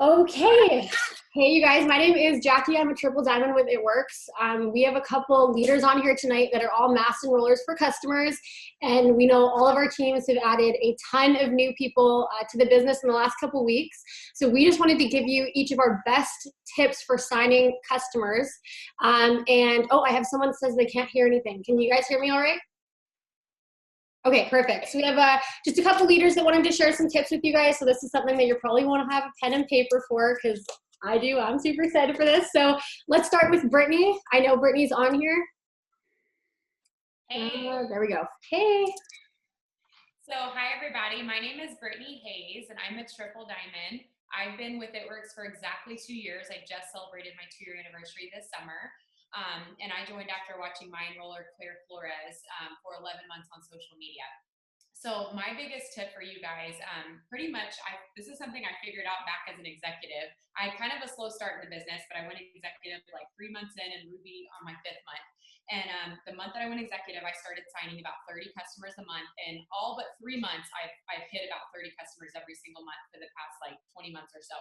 Okay. Hey, you guys, my name is Jackie. I'm a triple diamond with It Works. We have a couple leaders on here tonight that are all mass enrollers for customers. And we know all of our teams have added a ton of new people to the business in the last couple weeks. So we just wanted to give you each of our best tips for signing customers. Oh, I have someone that says they can't hear anything. Can you guys hear me all right? Okay, perfect. So we have just a couple leaders that wanted to share some tips with you guys. So this is something that you probably want to have a pen and paper for, because I do. I'm super excited for this. So let's start with Brittany. I know Brittany's on here. Hey. There we go. Hey. So hi everybody, my name is Brittany Hayes and I'm a triple diamond. I've been with It Works for exactly 2 years. I just celebrated my 2-year anniversary this summer. And I joined after watching my enroller Claire Flores for 11 months on social media. So my biggest tip for you guys, pretty much, this is something I figured out back as an executive. I had kind of a slow start in the business, but I went executive like 3 months in and Ruby on my 5th month. And the month that I went executive, I started signing about 30 customers a month. And all but 3 months, I've hit about 30 customers every single month for the past like 20 months or so.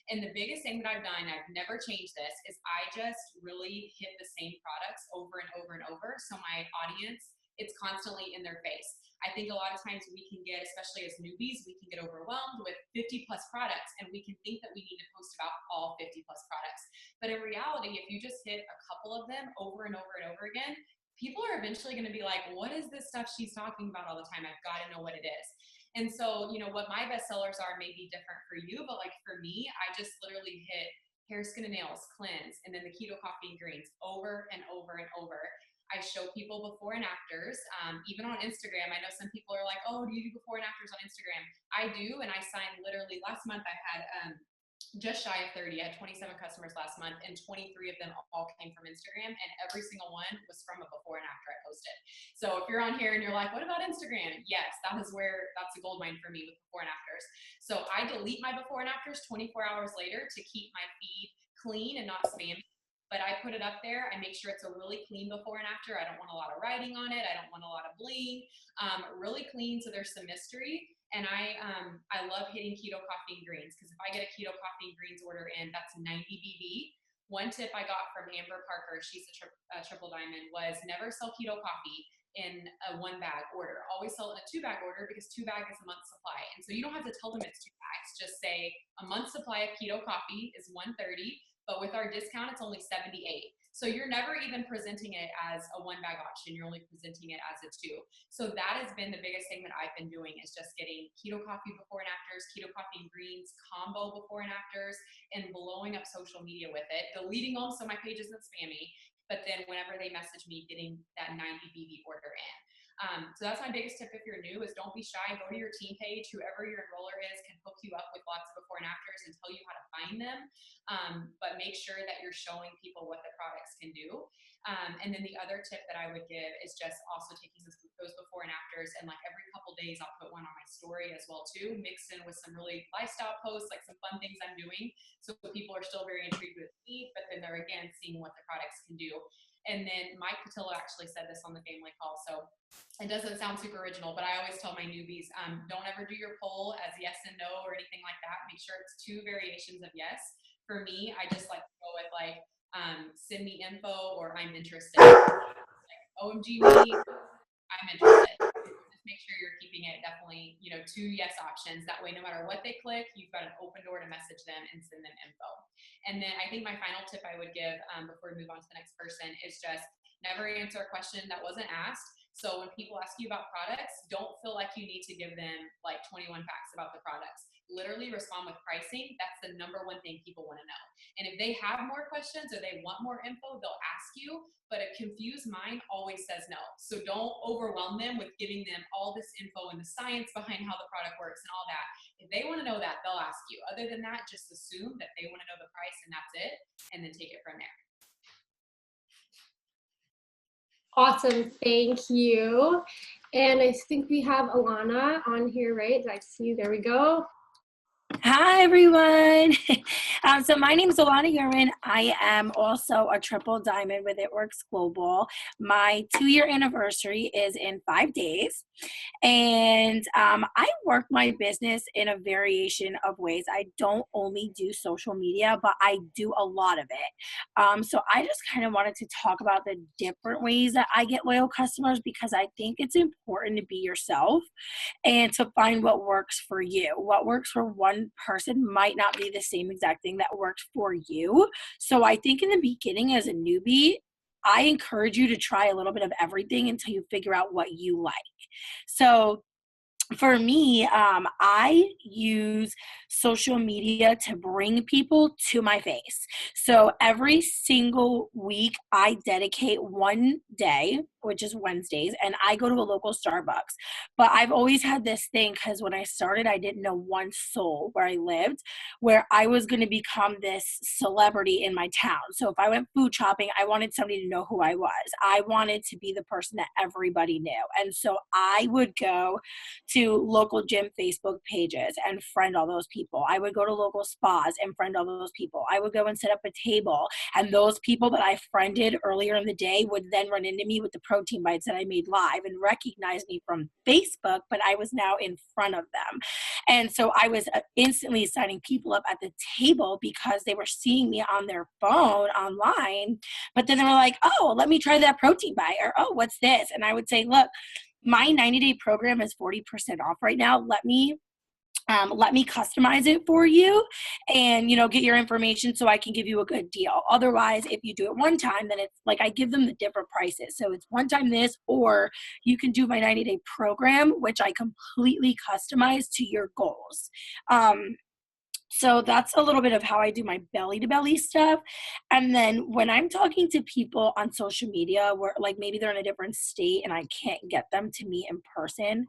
And the biggest thing that I've done, I've never changed this, is I just really hit the same products over and over and over. So my audience, it's constantly in their face. I think a lot of times we can get, especially as newbies, we can get overwhelmed with 50 plus products and we can think that we need to post about all 50 plus products. But in reality, if you just hit a couple of them over and over and over again, people are eventually going to be like, what is this stuff she's talking about all the time? I've got to know what it is. And so, you know, what my best sellers are may be different for you, but like for me, I just literally hit hair, skin, and nails, cleanse, and then the keto coffee and greens over and over and over. I show people before and afters, even on Instagram. I know some people are like, oh, do you do before and afters on Instagram? I do, and I signed literally last month. I had just shy of 30. I had 27 customers last month, and 23 of them all came from Instagram, and every single one was from a before and after I posted. So if you're on here and you're like, what about Instagram? Yes, that's a gold mine for me with before and afters. So I delete my before and afters 24 hours later to keep my feed clean and not spammy. But I put it up there. I make sure it's a really clean before and after. I don't want a lot of writing on it. I don't want a lot of bling. Really clean, so there's some mystery. And I love hitting keto coffee and greens, because if I get a keto coffee and greens order in, that's 90 BB. One tip I got from Amber Parker, she's a triple diamond, was never sell keto coffee in a 1-bag order. Always sell it in a 2-bag order, because 2-bag is a month's supply. And so you don't have to tell them it's 2 bags. Just say a month's supply of keto coffee is 130. But with our discount, it's only 78. So you're never even presenting it as a 1-bag option. You're only presenting it as a 2. So that has been the biggest thing that I've been doing, is just getting keto coffee before and afters, keto coffee and greens combo before and afters, and blowing up social media with it, deleting them so my page isn't spammy. But then whenever they message me, getting that 90 BB order in. So that's my biggest tip if you're new, is don't be shy. Go to your team page. Whoever your enroller is can hook you up with lots of before and afters and tell you how to find them. But make sure that you're showing people what the products can do. And then the other tip that I would give is just also taking those before and afters, and like every couple days I'll put one on my story as well too, mixed in with some really lifestyle posts, like some fun things I'm doing. So people are still very intrigued with me, but then they're again seeing what the products can do. And then Mike Patillo actually said this on the family call. So it doesn't sound super original, but I always tell my newbies, don't ever do your poll as yes and no or anything like that. Make sure it's 2 variations of yes. For me, I just like to go with like, send me info or I'm interested. Like, OMG me, I'm interested. Just make sure you're keeping it definitely, 2 yes options. That way, no matter what they click, you've got an open door to message them and send them info. And then I think my final tip I would give before we move on to the next person is just never answer a question that wasn't asked. So when people ask you about products, don't feel like you need to give them like 21 facts about the products. Literally respond with pricing. That's the #1 thing people want to know. And if they have more questions or they want more info, they'll ask you, but a confused mind always says no. So don't overwhelm them with giving them all this info and the science behind how the product works and all that. If they want to know that, they'll ask you. Other than that, just assume that they want to know the price and that's it, and then take it from there. Awesome, thank you. And I think we have Alana on here, right? Did I see you? There we go. Hi, everyone. So my name is Alana Yerman. I am also a triple diamond with It Works Global. My 2-year anniversary is in 5 days. And I work my business in a variation of ways. I don't only do social media, but I do a lot of it. So I just kind of wanted to talk about the different ways that I get loyal customers because I think it's important to be yourself and to find what works for you. What works for one person might not be the same exact thing that works for you. So I think in the beginning, as a newbie, I encourage you to try a little bit of everything until you figure out what you like. So for me, I use social media to bring people to my face. So every single week, I dedicate one day, which is Wednesdays, and I go to a local Starbucks. But I've always had this thing because when I started, I didn't know one soul where I lived, where I was going to become this celebrity in my town. So if I went food shopping, I wanted somebody to know who I was. I wanted to be the person that everybody knew. And so I would go to local gym Facebook pages and friend all those people. I would go to local spas and friend all those people. I would go and set up a table, and those people that I friended earlier in the day would then run into me with the protein bites that I made live and recognize me from Facebook, but I was now in front of them. And so I was instantly signing people up at the table because they were seeing me on their phone online, but then they were like, oh, let me try that protein bite, or oh, what's this? And I would say, look, my 90-day program is 40% off right now. Let me customize it for you and, get your information so I can give you a good deal. Otherwise, if you do it one time, then it's like I give them the different prices. So it's one time this, or you can do my 90-day program, which I completely customize to your goals. So that's a little bit of how I do my belly to belly stuff. And then when I'm talking to people on social media where like maybe they're in a different state and I can't get them to meet in person,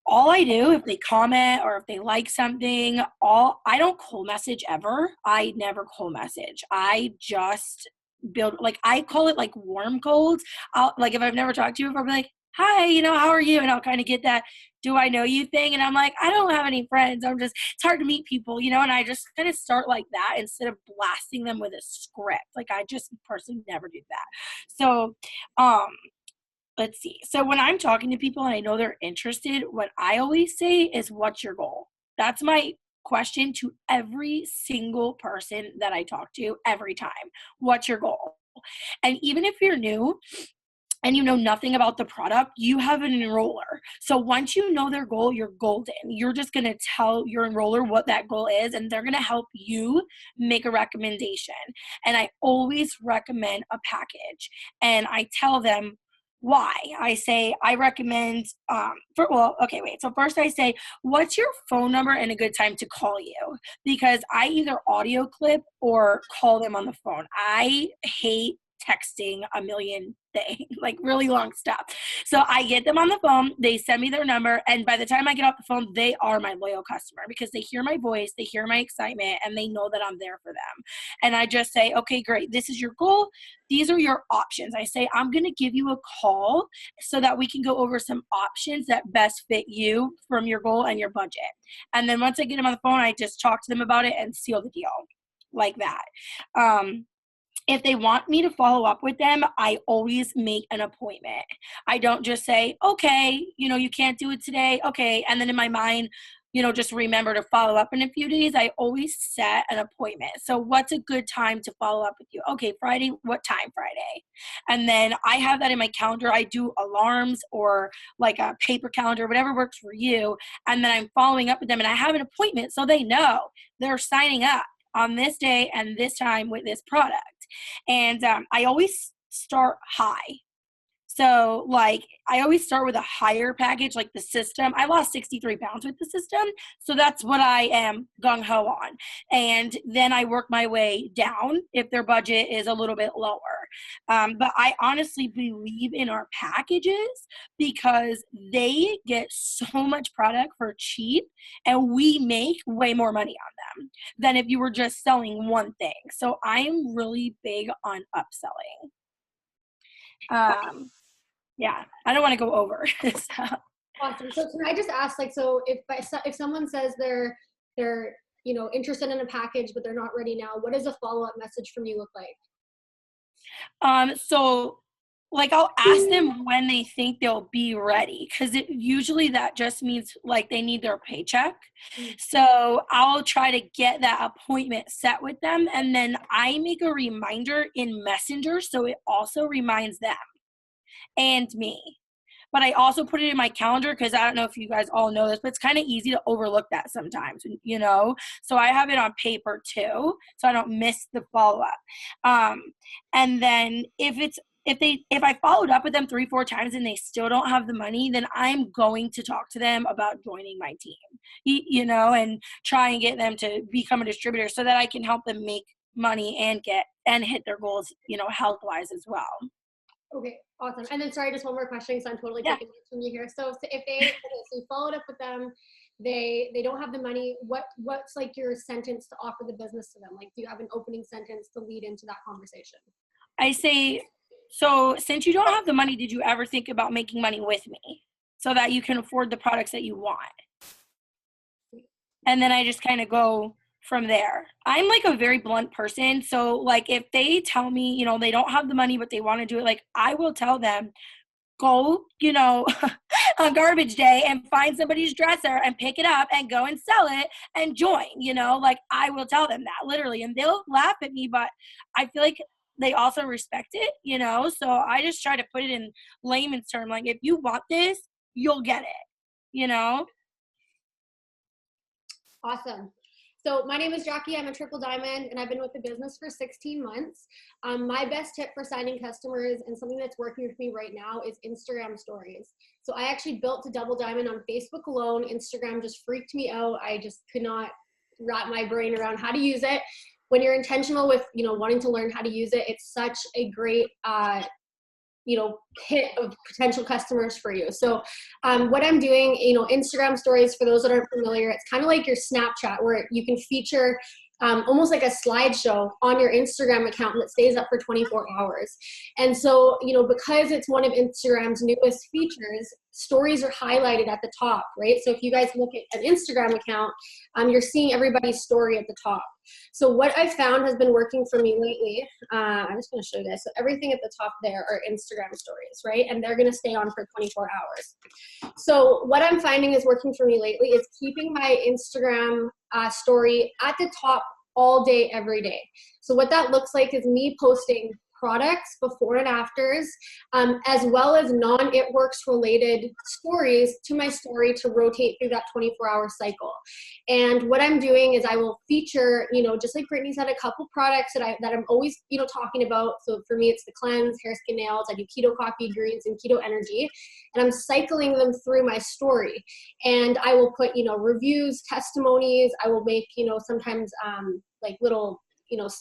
all I do if they comment or if they like something, I don't cold message ever. I never cold message. I just build, like, I call it like warm colds. I'll, like, if I've never talked to you before, I'll be like, hi, how are you? And I'll kind of get that do I know you thing. And I'm like, I don't have any friends. It's hard to meet people, and I just kind of start like that instead of blasting them with a script. Like, I just personally never do that. So, let's see. So when I'm talking to people and I know they're interested, what I always say is, what's your goal? That's my question to every single person that I talk to every time. What's your goal? And even if you're new and you know nothing about the product, you have an enroller. So once you know their goal, you're golden. You're just going to tell your enroller what that goal is, and they're going to help you make a recommendation. And I always recommend a package, and I tell them why. I say, I recommend, so first I say, what's your phone number and a good time to call you? Because I either audio clip or call them on the phone. I hate texting a million things, like really long stuff. So I get them on the phone, they send me their number, and by the time I get off the phone, they are my loyal customer because they hear my voice, they hear my excitement, and they know that I'm there for them. And I just say, okay, great, this is your goal. These are your options. I say, I'm going to give you a call so that we can go over some options that best fit you from your goal and your budget. And then once I get them on the phone, I just talk to them about it and seal the deal like that. If they want me to follow up with them, I always make an appointment. I don't just say, okay, you can't do it today. Okay. And then in my mind, just remember to follow up in a few days. I always set an appointment. So what's a good time to follow up with you? Okay, Friday, what time Friday? And then I have that in my calendar. I do alarms or like a paper calendar, whatever works for you. And then I'm following up with them and I have an appointment so they know they're signing up on this day and this time with this product. And I always start high. So like I always start with a higher package, like the system. I lost 63 pounds with the system. So that's what I am gung-ho on. And then I work my way down if their budget is a little bit lower. But I honestly believe in our packages because they get so much product for cheap and we make way more money on them than if you were just selling one thing. So I am really big on upselling. Yeah, I don't want to go over. So. Awesome. So can I just ask, like, so if someone says they're interested in a package, but they're not ready now, what does a follow-up message from you look like? So like I'll ask them when they think they'll be ready, because usually that just means like they need their paycheck. So I'll try to get that appointment set with them, and then I make a reminder in Messenger so it also reminds them and me. But I also put it in my calendar because I don't know if you guys all know this, but it's kind of easy to overlook that sometimes, So I have it on paper too, so I don't miss the follow-up. And then if I followed up with them 3-4 times and they still don't have the money, then I'm going to talk to them about joining my team, and try and get them to become a distributor so that I can help them make money and hit their goals, health-wise as well. Okay, awesome. And then sorry, just one more question because I'm totally taking this from you here. So if so you followed up with them, they don't have the money, what's like your sentence to offer the business to them? Like, do you have an opening sentence to lead into that conversation? I say, so since you don't have the money, did you ever think about making money with me so that you can afford the products that you want? And then I just kind of go from there. I'm like a very blunt person. So like if they tell me, they don't have the money, but they want to do it, like I will tell them, go, on garbage day and find somebody's dresser and pick it up and go and sell it and join, like I will tell them that literally, and they'll laugh at me, but I feel like they also respect it, so I just try to put it in layman's term. Like if you want this, you'll get it, Awesome. So my name is Jackie. I'm a triple diamond, and I've been with the business for 16 months. My best tip for signing customers and something that's working with me right now is Instagram stories. So I actually built a double diamond on Facebook alone. Instagram just freaked me out. I just could not wrap my brain around how to use it. When you're intentional with, wanting to learn how to use it, it's such a great hit of potential customers for you. So what I'm doing, Instagram stories, for those that aren't familiar, it's kind of like your Snapchat where you can feature almost like a slideshow on your Instagram account that stays up for 24 hours. And so, because it's one of Instagram's newest features, stories are highlighted at the top, right? So if you guys look at an Instagram account, you're seeing everybody's story at the top. So what I've found has been working for me lately, I'm just going to show you guys. So everything at the top there are Instagram stories, right? And they're going to stay on for 24 hours. So what I'm finding is working for me lately is keeping my Instagram story at the top all day, every day. So what that looks like is me posting products before and afters, as well as non-It Works related stories to my story to rotate through that 24-hour cycle. And what I'm doing is I will feature, just like Brittany's had a couple products that I'm always, talking about. So for me, it's the cleanse, hair, skin, nails. I do keto coffee, greens, and keto energy. And I'm cycling them through my story. And I will put, reviews, testimonies. I will make, sometimes like little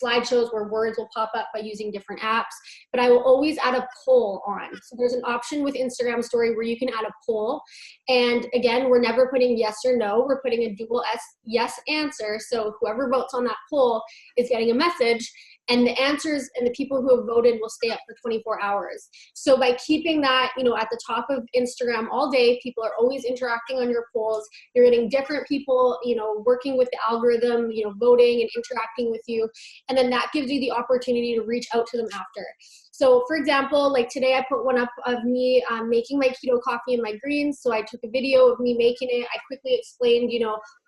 slideshows where words will pop up by using different apps, but I will always add a poll on. So there's an option with Instagram story where you can add a poll. And again, we're never putting yes or no, we're putting a dual yes answer. So whoever votes on that poll is getting a message, and the answers and the people who have voted will stay up for 24 hours. So by keeping that, at the top of Instagram all day, people are always interacting on your polls. You're getting different people, working with the algorithm, voting and interacting with you. And then that gives you the opportunity to reach out to them after. So for example, like today I put one up of me making my keto coffee and my greens. So I took a video of me making it. I quickly explained,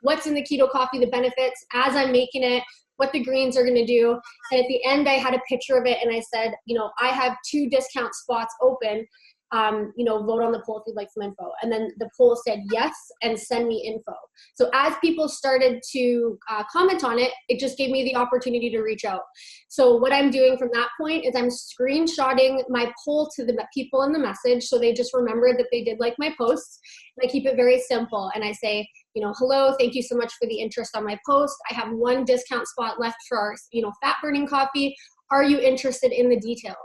what's in the keto coffee, the benefits as I'm making it, what the greens are going to do. And at the end, I had a picture of it and I said, I have 2 discount spots open. Vote on the poll if you'd like some info. And then the poll said yes and send me info. So as people started to comment on it, it just gave me the opportunity to reach out. So what I'm doing from that point is I'm screenshotting my poll to the people in the message so they just remember that they did like my posts. And I keep it very simple. And I say, hello, thank you so much for the interest on my post. I have 1 discount spot left for our, fat burning coffee. Are you interested in the details?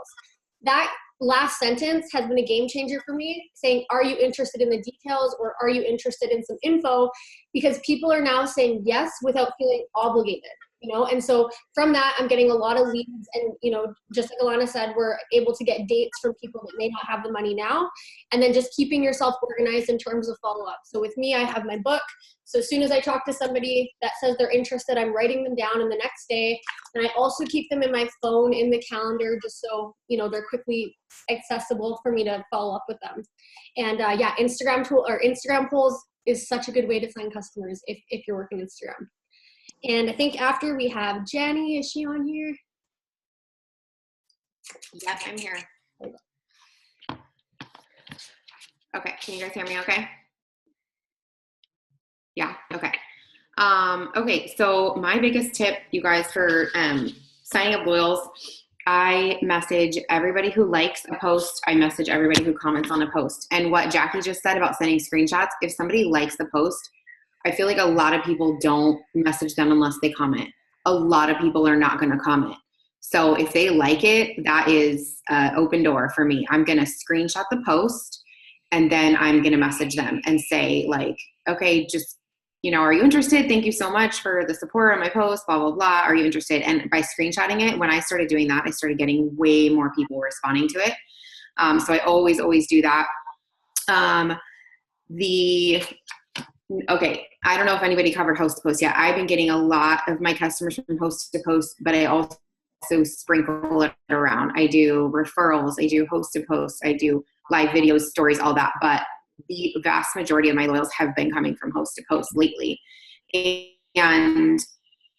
That last sentence has been a game changer for me, saying, are you interested in the details or are you interested in some info? Because people are now saying yes without feeling obligated. you know? And so from that, I'm getting a lot of leads, and, you know, just like Alana said, we're able to get dates from people that may not have the money now, and then just keeping yourself organized in terms of follow-up. So with me, I have my book. So as soon as I talk to somebody that says they're interested, I'm writing them down in the next day. And I also keep them in my phone, in the calendar, just so, you know, they're quickly accessible for me to follow up with them. And yeah, Instagram polls is such a good way to find customers if you're working Instagram. And I think after we have Jenny. Is she on here? Yep, I'm here. Okay, can you guys hear me okay? Yeah, okay. Okay, so my biggest tip, you guys, for signing up loyals, I message everybody who likes a post. I message everybody who comments on a post. And what Jackie just said about sending screenshots, if somebody likes the post, I feel like a lot of people don't message them unless they comment. A lot of people are not going to comment. So if they like it, that is an open door for me. I'm going to screenshot the post, and then I'm going to message them and say, like, okay, just, you know, are you interested? Thank you so much for the support on my post, blah, blah, blah. Are you interested? And by screenshotting it, when I started doing that, I started getting way more people responding to it. So I always do that. Okay, I don't know if anybody covered host to post yet. I've been getting a lot of my customers from host to post, but I also sprinkle it around. I do referrals, I do host to post, I do live videos, stories, all that. But the vast majority of my loyals have been coming from host to post lately. And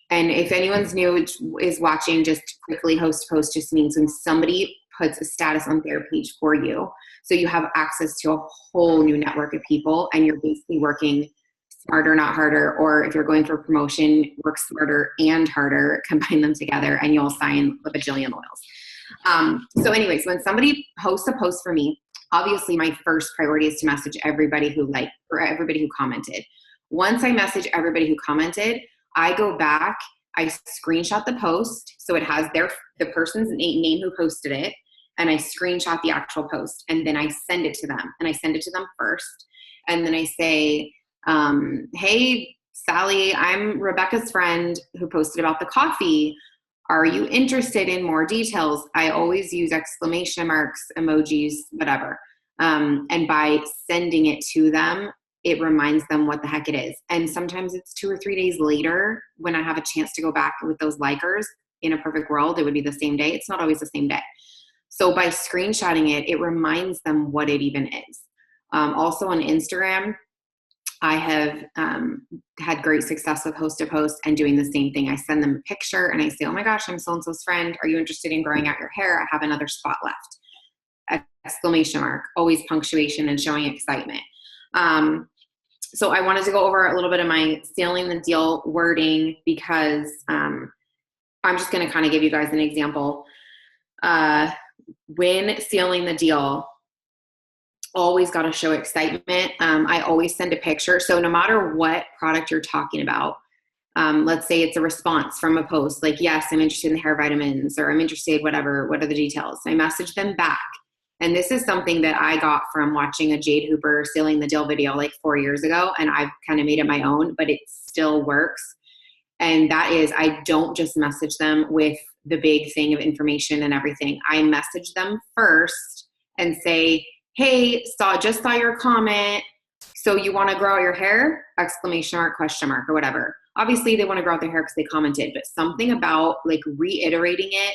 if anyone's new is watching, just quickly, host to post just means when somebody puts a status on their page for you. So you have access to a whole new network of people, and you're basically working smarter, not harder. Or if you're going for a promotion, work smarter and harder, combine them together, and you'll sign a bajillion loyals. So anyways, when somebody posts a post for me, obviously my first priority is to message everybody who liked or everybody who commented. Once I message everybody who commented, I go back, I screenshot the post, so it has the person's name who posted it, and I screenshot the actual post, and then I send it to them, and I send it to them first. And then I say, hey, Sally, I'm Rebecca's friend who posted about the coffee. Are you interested in more details? I always use exclamation marks, emojis, whatever. And by sending it to them, it reminds them what the heck it is. And sometimes it's 2 or 3 days later when I have a chance to go back with those likers. In a perfect world, it would be the same day. It's not always the same day. So by screenshotting it, it reminds them what it even is. Also on Instagram, I have had great success with host to post and doing the same thing. I send them a picture and I say, oh my gosh, I'm so-and-so's friend. Are you interested in growing out your hair? I have another spot left. Exclamation mark, always punctuation and showing excitement. So I wanted to go over a little bit of my sealing the deal wording, because I'm just going to kind of give you guys an example. When sealing the deal, always got to show excitement. I always send a picture. So no matter what product you're talking about, let's say it's a response from a post, like, yes, I'm interested in hair vitamins, or I'm interested, whatever, what are the details? I message them back. And this is something that I got from watching a Jade Hooper sealing the deal video like 4 years ago. And I've kind of made it my own, but it still works. And that is, I don't just message them with the big thing of information and everything. I message them first and say, hey, just saw your comment. So you want to grow out your hair? Exclamation mark, question mark, or whatever. Obviously they want to grow out their hair because they commented, but something about like reiterating it,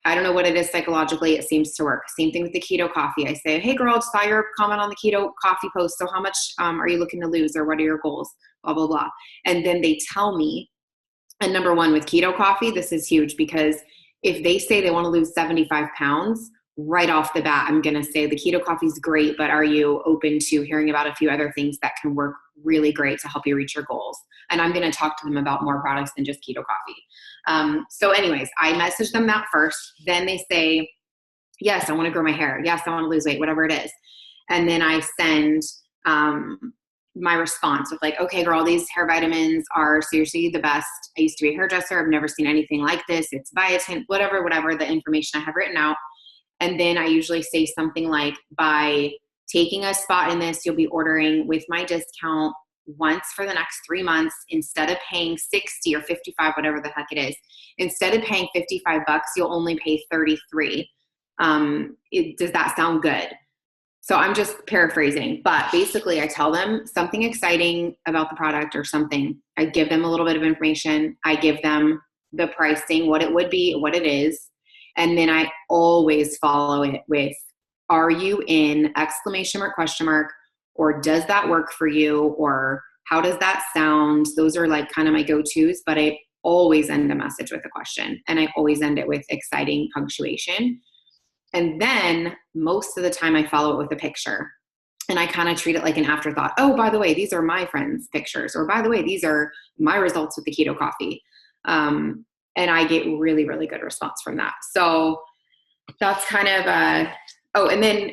I don't know what it is psychologically, it seems to work. Same thing with the keto coffee. I say, hey girl, just saw your comment on the keto coffee post. So how much are you looking to lose, or what are your goals? Blah, blah, blah. And then they tell me. And number one, with keto coffee, this is huge, because if they say they want to lose 75 pounds, right off the bat, I'm going to say the keto coffee is great, but are you open to hearing about a few other things that can work really great to help you reach your goals? And I'm going to talk to them about more products than just keto coffee. So anyways, I message them that first. Then they say, yes, I want to grow my hair. Yes, I want to lose weight, whatever it is. And then I send my response with like, okay, girl, these hair vitamins are seriously the best. I used to be a hairdresser. I've never seen anything like this. It's biotin, whatever the information I have written out. And then I usually say something like, by taking a spot in this, you'll be ordering with my discount once for the next 3 months, instead of paying 60 or 55, whatever the heck it is, instead of paying $55, you'll only pay 33. Does that sound good? So I'm just paraphrasing, but basically I tell them something exciting about the product or something. I give them a little bit of information. I give them the pricing, what it would be, what it is. And then I always follow it with, are you in ? Question mark, or does that work for you? Or how does that sound? Those are like kind of my go-tos, but I always end a message with a question, and I always end it with exciting punctuation. And then most of the time I follow it with a picture, and I kind of treat it like an afterthought. Oh, by the way, these are my friends' pictures, or by the way, these are my results with the keto coffee. And I get really, really good response from that. So that's kind of and then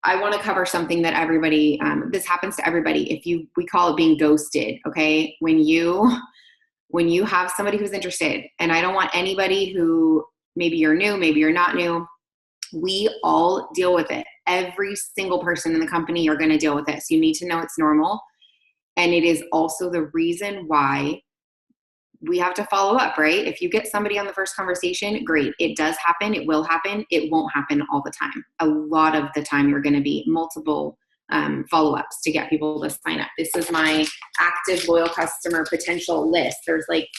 I want to cover something that everybody, this happens to everybody. We call it being ghosted. Okay. When you have somebody who's interested, and I don't want anybody who, maybe you're new, maybe you're not new, we all deal with it. Every single person in the company, you're going to deal with it. So you need to know it's normal. And it is also the reason why we have to follow up, right? If you get somebody on the first conversation, great. It does happen. It will happen. It won't happen all the time. A lot of the time, you're going to be multiple follow-ups to get people to sign up. This is my active loyal customer potential list. There's like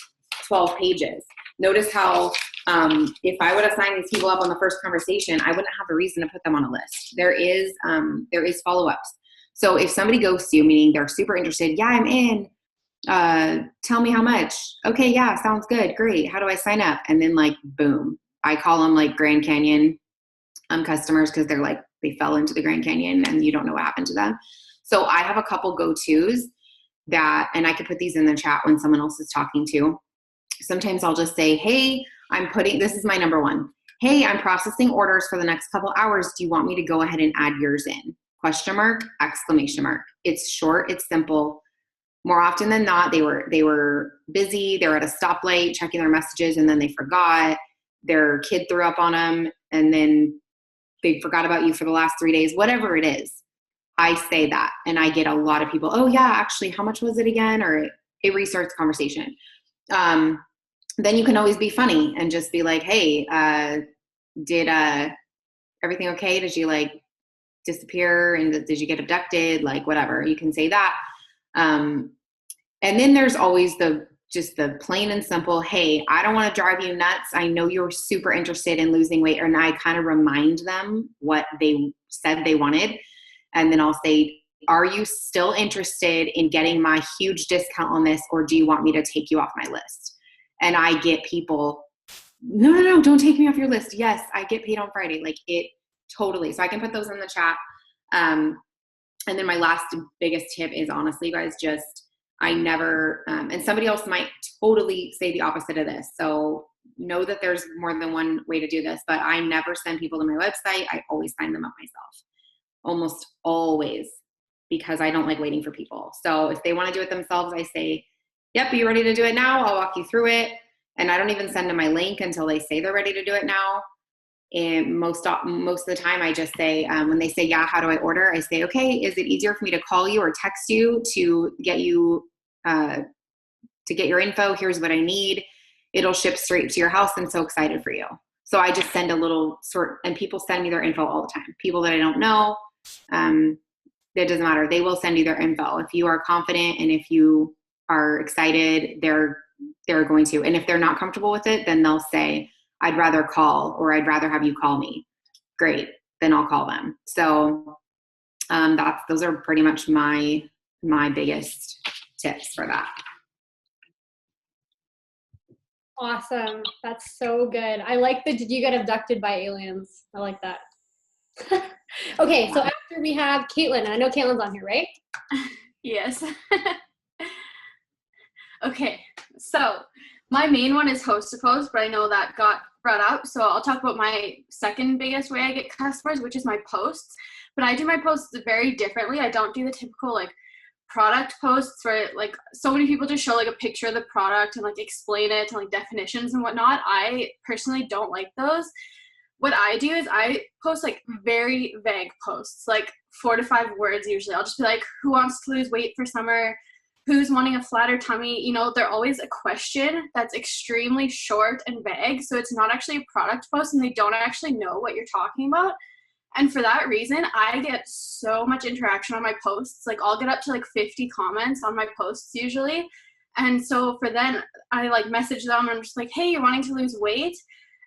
12 pages. Notice how if I would have signed these people up on the first conversation, I wouldn't have a reason to put them on a list. There is follow-ups. So if somebody goes to you, meaning they're super interested, yeah, I'm in. Tell me how much. Okay, yeah, sounds good. Great. How do I sign up? And then like, boom, I call them like Grand Canyon customers, because they're like, they fell into the Grand Canyon and you don't know what happened to them. So I have a couple go-tos that, and I could put these in the chat when someone else is talking to. Sometimes I'll just say, hey, this is my number one. Hey, I'm processing orders for the next couple hours. Do you want me to go ahead and add yours in? ? It's short. It's simple. More often than not, they were busy. They were at a stoplight checking their messages, and then they forgot. Their kid threw up on them, and then they forgot about you for the last 3 days. Whatever it is, I say that, and I get a lot of people, oh yeah, actually, how much was it again? Or it restarts the conversation. Then you can always be funny and just be like, hey, did everything okay? Did you like disappear? And did you get abducted? Like whatever, you can say that. And then there's always the plain and simple, hey, I don't want to drive you nuts. I know you're super interested in losing weight. And I kind of remind them what they said they wanted. And then I'll say, are you still interested in getting my huge discount on this? Or do you want me to take you off my list? And I get people, no, don't take me off your list. Yes, I get paid on Friday. Like it totally. So I can put those in the chat. And then my last biggest tip is, honestly, guys, I never, and somebody else might totally say the opposite of this. So know that there's more than one way to do this, but I never send people to my website. I always sign them up myself, almost always, because I don't like waiting for people. So if they want to do it themselves, I say, yep, are you ready to do it now? I'll walk you through it. And I don't even send them my link until they say they're ready to do it now. And most of the time I just say, when they say, yeah, how do I order? I say, okay, is it easier for me to call you or text you to get you, to get your info? Here's what I need. It'll ship straight to your house. I'm so excited for you. So I just send a little and people send me their info all the time. People that I don't know, it doesn't matter. They will send you their info. If you are confident and if you are excited, they're going to. And if they're not comfortable with it, then they'll say, I'd rather call, or I'd rather have you call me. Great. Then I'll call them. So those are pretty much my biggest tips for that. Awesome. That's so good. I like did you get abducted by aliens? I like that. Okay, so after we have Caitlin, I know Caitlin's on here, right? Yes. Okay, so my main one is host to post, but I know that got brought up. So I'll talk about my second biggest way I get customers, which is my posts. But I do my posts very differently. I don't do the typical like product posts where like so many people just show like a picture of the product and like explain it and like definitions and whatnot. I personally don't like those. What I do is I post like very vague posts, like 4 to 5 words usually. I'll just be like, who wants to lose weight for summer? who's wanting a flatter tummy, you know, they're always a question that's extremely short and vague. So it's not actually a product post and they don't actually know what you're talking about. And for that reason, I get so much interaction on my posts. Like I'll get up to like 50 comments on my posts usually. And so for then I like message them and I'm just like, hey, you're wanting to lose weight?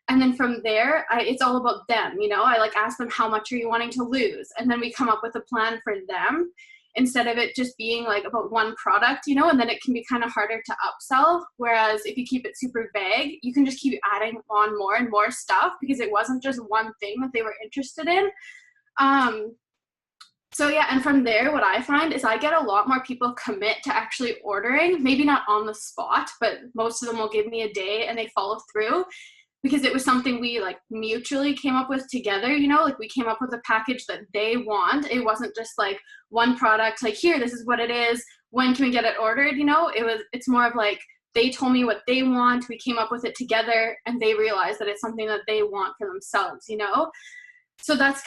And then from there, it's all about them, you know? I like ask them, how much are you wanting to lose? And then we come up with a plan for them instead of it just being like about one product, you know? And then it can be kind of harder to upsell. Whereas if you keep it super vague, you can just keep adding on more and more stuff because it wasn't just one thing that they were interested in. So yeah, and from there, what I find is I get a lot more people commit to actually ordering, maybe not on the spot, but most of them will give me a day and they follow through because it was something we like mutually came up with together, you know, like we came up with a package that they want. It wasn't just like one product, like here, this is what it is. When can we get it ordered? You know, it's more of like, they told me what they want. We came up with it together and they realized that it's something that they want for themselves, you know? So that's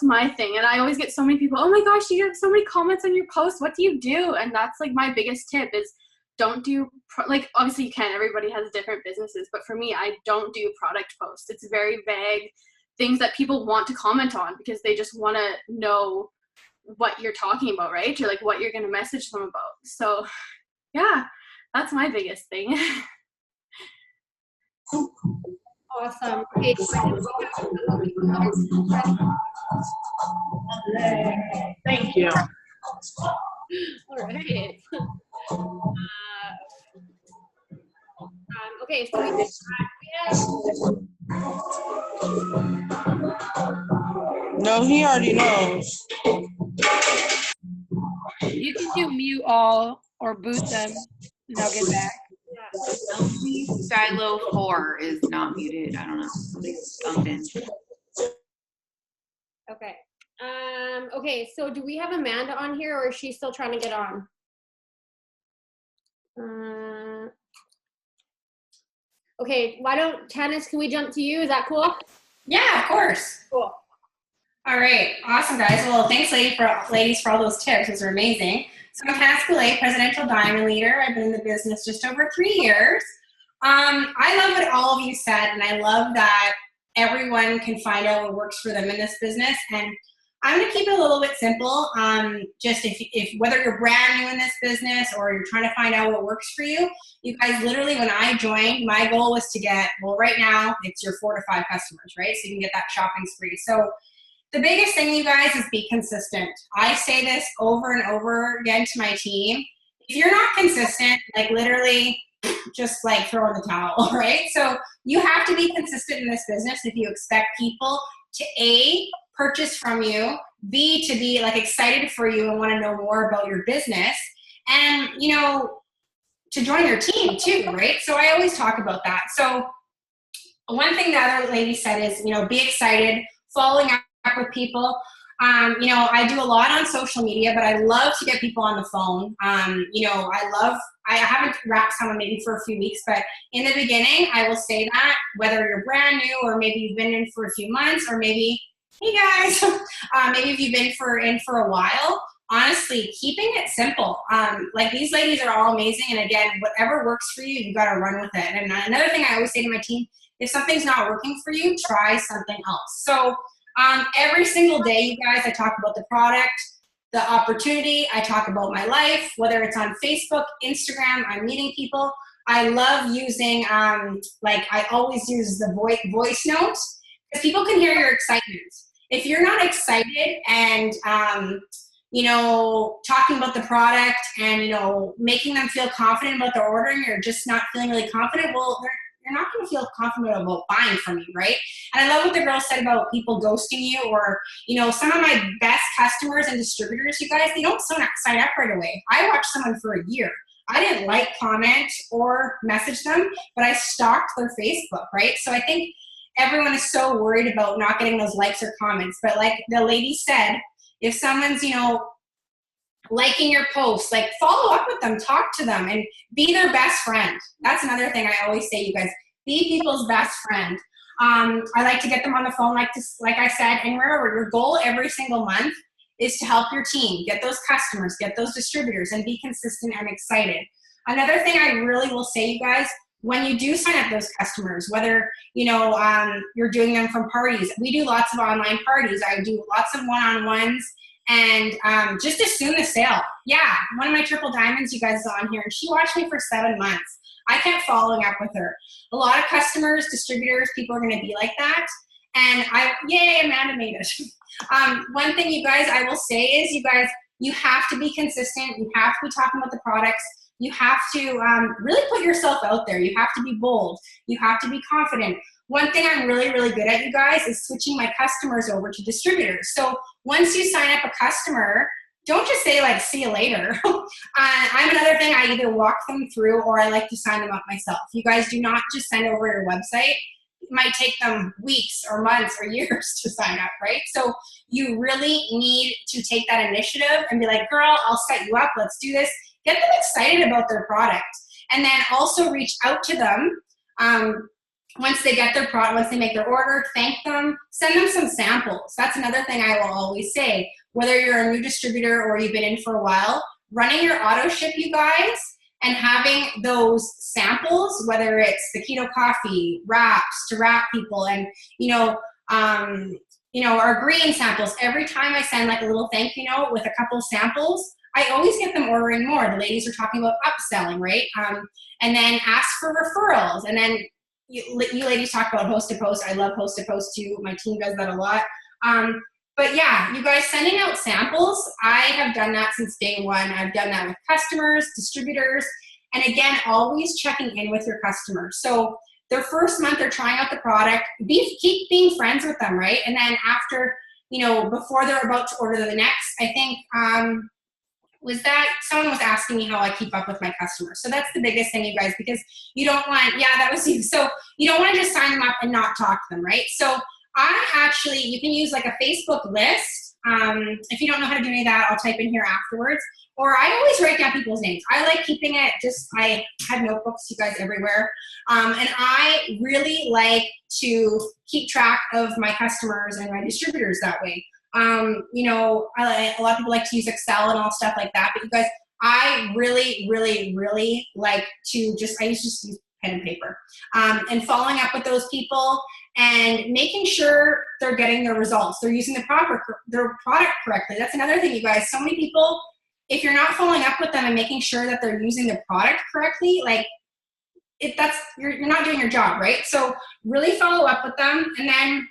my thing. And I always get so many people, oh my gosh, you get so many comments on your posts. What do you do? And that's like my biggest tip is don't do, like obviously you can, everybody has different businesses, but for me, I don't do product posts. It's very vague things that people want to comment on because they just want to know what you're talking about, right? Or like what you're going to message them about. So yeah, that's my biggest thing. Awesome. Okay. Thank you. All right. Okay, so we No, he already knows. You can do mute all or boot them and they'll get back. Stylo 4 is not muted. I don't know. Somebody's bumped in. Okay. Okay, so do we have Amanda on here or is she still trying to get on? Okay, why don't Tannis, can we jump to you? Is that cool? Yeah, of course. Cool. All right, awesome guys. Well, thanks ladies for all those tips. Those are amazing. So I'm Tannis Goulet, Presidential Diamond Leader. I've been in the business just over 3 years. I love what all of you said, and I love that everyone can find out what works for them in this business. And I'm going to keep it a little bit simple. Just if whether you're brand new in this business or you're trying to find out what works for you, you guys literally, when I joined, my goal was to get, well, right now it's your 4 to 5 customers, right? So you can get that shopping spree. So the biggest thing, you guys, is be consistent. I say this over and over again to my team. If you're not consistent, like literally just like throw in the towel, right? So you have to be consistent in this business if you expect people to A, purchase from you, B, to be like excited for you and want to know more about your business, and, you know, to join your team too, right? So I always talk about that. So one thing the other lady said is, you know, be excited, following up with people. You know, I do a lot on social media, but I love to get people on the phone. You know, I haven't wrapped someone maybe for a few weeks, but in the beginning, I will say that whether you're brand new or maybe you've been in for a few months or maybe, hey guys, maybe if you've been in for a while, honestly, keeping it simple. Like these ladies are all amazing. And again, whatever works for you, you got to run with it. And another thing I always say to my team, if something's not working for you, try something else. So every single day, you guys, I talk about the product, the opportunity. I talk about my life, whether it's on Facebook, Instagram, I'm meeting people. I love using, like I always use the voice notes because people can hear your excitement. If you're not excited and, you know, talking about the product and, you know, making them feel confident about their ordering, you're just not feeling really confident, well, you're not going to feel confident about buying from you, right? And I love what the girl said about people ghosting you, or, you know, some of my best customers and distributors, you guys, they don't sign up right away. I watched someone for a year. I didn't like, comment, or message them, but I stalked their Facebook, right? So I think everyone is so worried about not getting those likes or comments. But like the lady said, if someone's, you know, liking your posts, like follow up with them, talk to them, and be their best friend. That's another thing I always say, you guys, be people's best friend. I like to get them on the phone, like I said, and remember, your goal every single month is to help your team get those customers, get those distributors, and be consistent and excited. Another thing I really will say, you guys, when you do sign up those customers, whether you're doing them from parties, we do lots of online parties. I do lots of one-on-ones, and just assume the sale. Yeah, one of my triple diamonds, you guys is on here, and she watched me for 7 months. I kept following up with her. A lot of customers, distributors, people are going to be like that. And yay, Amanda made it. One thing, you guys, I will say is, you guys, you have to be consistent. You have to be talking about the products. You have to really put yourself out there. You have to be bold. You have to be confident. One thing I'm really, really good at, you guys, is switching my customers over to distributors. So once you sign up a customer, don't just say like, see you later. I'm another thing, I either walk them through or I like to sign them up myself. You guys do not just send over your website. It might take them weeks or months or years to sign up, right? So you really need to take that initiative and be like, girl, I'll set you up, let's do this. Get them excited about their product. And then also reach out to them once they get their product, once they make their order, thank them, send them some samples. That's another thing I will always say. Whether you're a new distributor or you've been in for a while, running your auto ship, you guys, and having those samples, whether it's the keto coffee, wraps to wrap people, and our green samples. Every time I send like a little thank you note with a couple samples, I always get them ordering more. The ladies are talking about upselling, right? And then ask for referrals. And then you ladies talk about host to post. I love host to post too. My team does that a lot. But yeah, you guys, sending out samples, I have done that since day one. I've done that with customers, distributors, and again, always checking in with your customers. So their first month, they're trying out the product, keep being friends with them, right? And then after, before they're about to order the next, I think, someone was asking me how I keep up with my customers. So that's the biggest thing, you guys, because you don't want, yeah, that was you. So you don't want to just sign them up and not talk to them, right? So you can use like a Facebook list. If you don't know how to do any of that, I'll type in here afterwards. Or I always write down people's names. I like keeping it I have notebooks, you guys, everywhere. And I really like to keep track of my customers and my distributors that way. A lot of people like to use Excel and all stuff like that. But you guys, I really, really, really like to I used to just use pen and paper. And following up with those people and making sure they're getting their results. They're using their product correctly. That's another thing, you guys. So many people, if you're not following up with them and making sure that they're using the product correctly, you're not doing your job, right? So really follow up with them, and then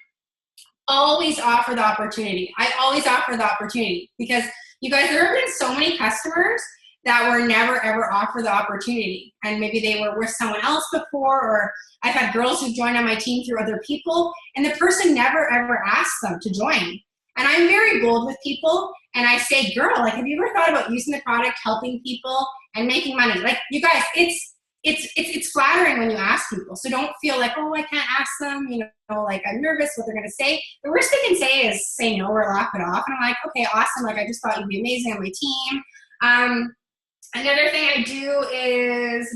always offer the opportunity. I always offer the opportunity because, you guys, there have been so many customers that were never ever offered the opportunity, and maybe they were with someone else before, or I've had girls who joined on my team through other people, and the person never ever asked them to join. And I'm very bold with people, and I say, girl, like, have you ever thought about using the product, helping people, and making money? Like, you guys, it's flattering when you ask people. So don't feel like, oh, I can't ask them, like I'm nervous what they're going to say. The worst they can say is say no or laugh it off. And I'm like, okay, awesome. Like, I just thought you'd be amazing on my team. Another thing I do is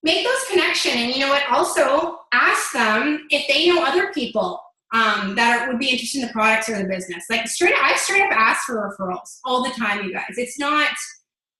make those connections. And you know what? Also ask them if they know other people that would be interested in the products or the business. Like I straight up ask for referrals all the time, you guys. It's not,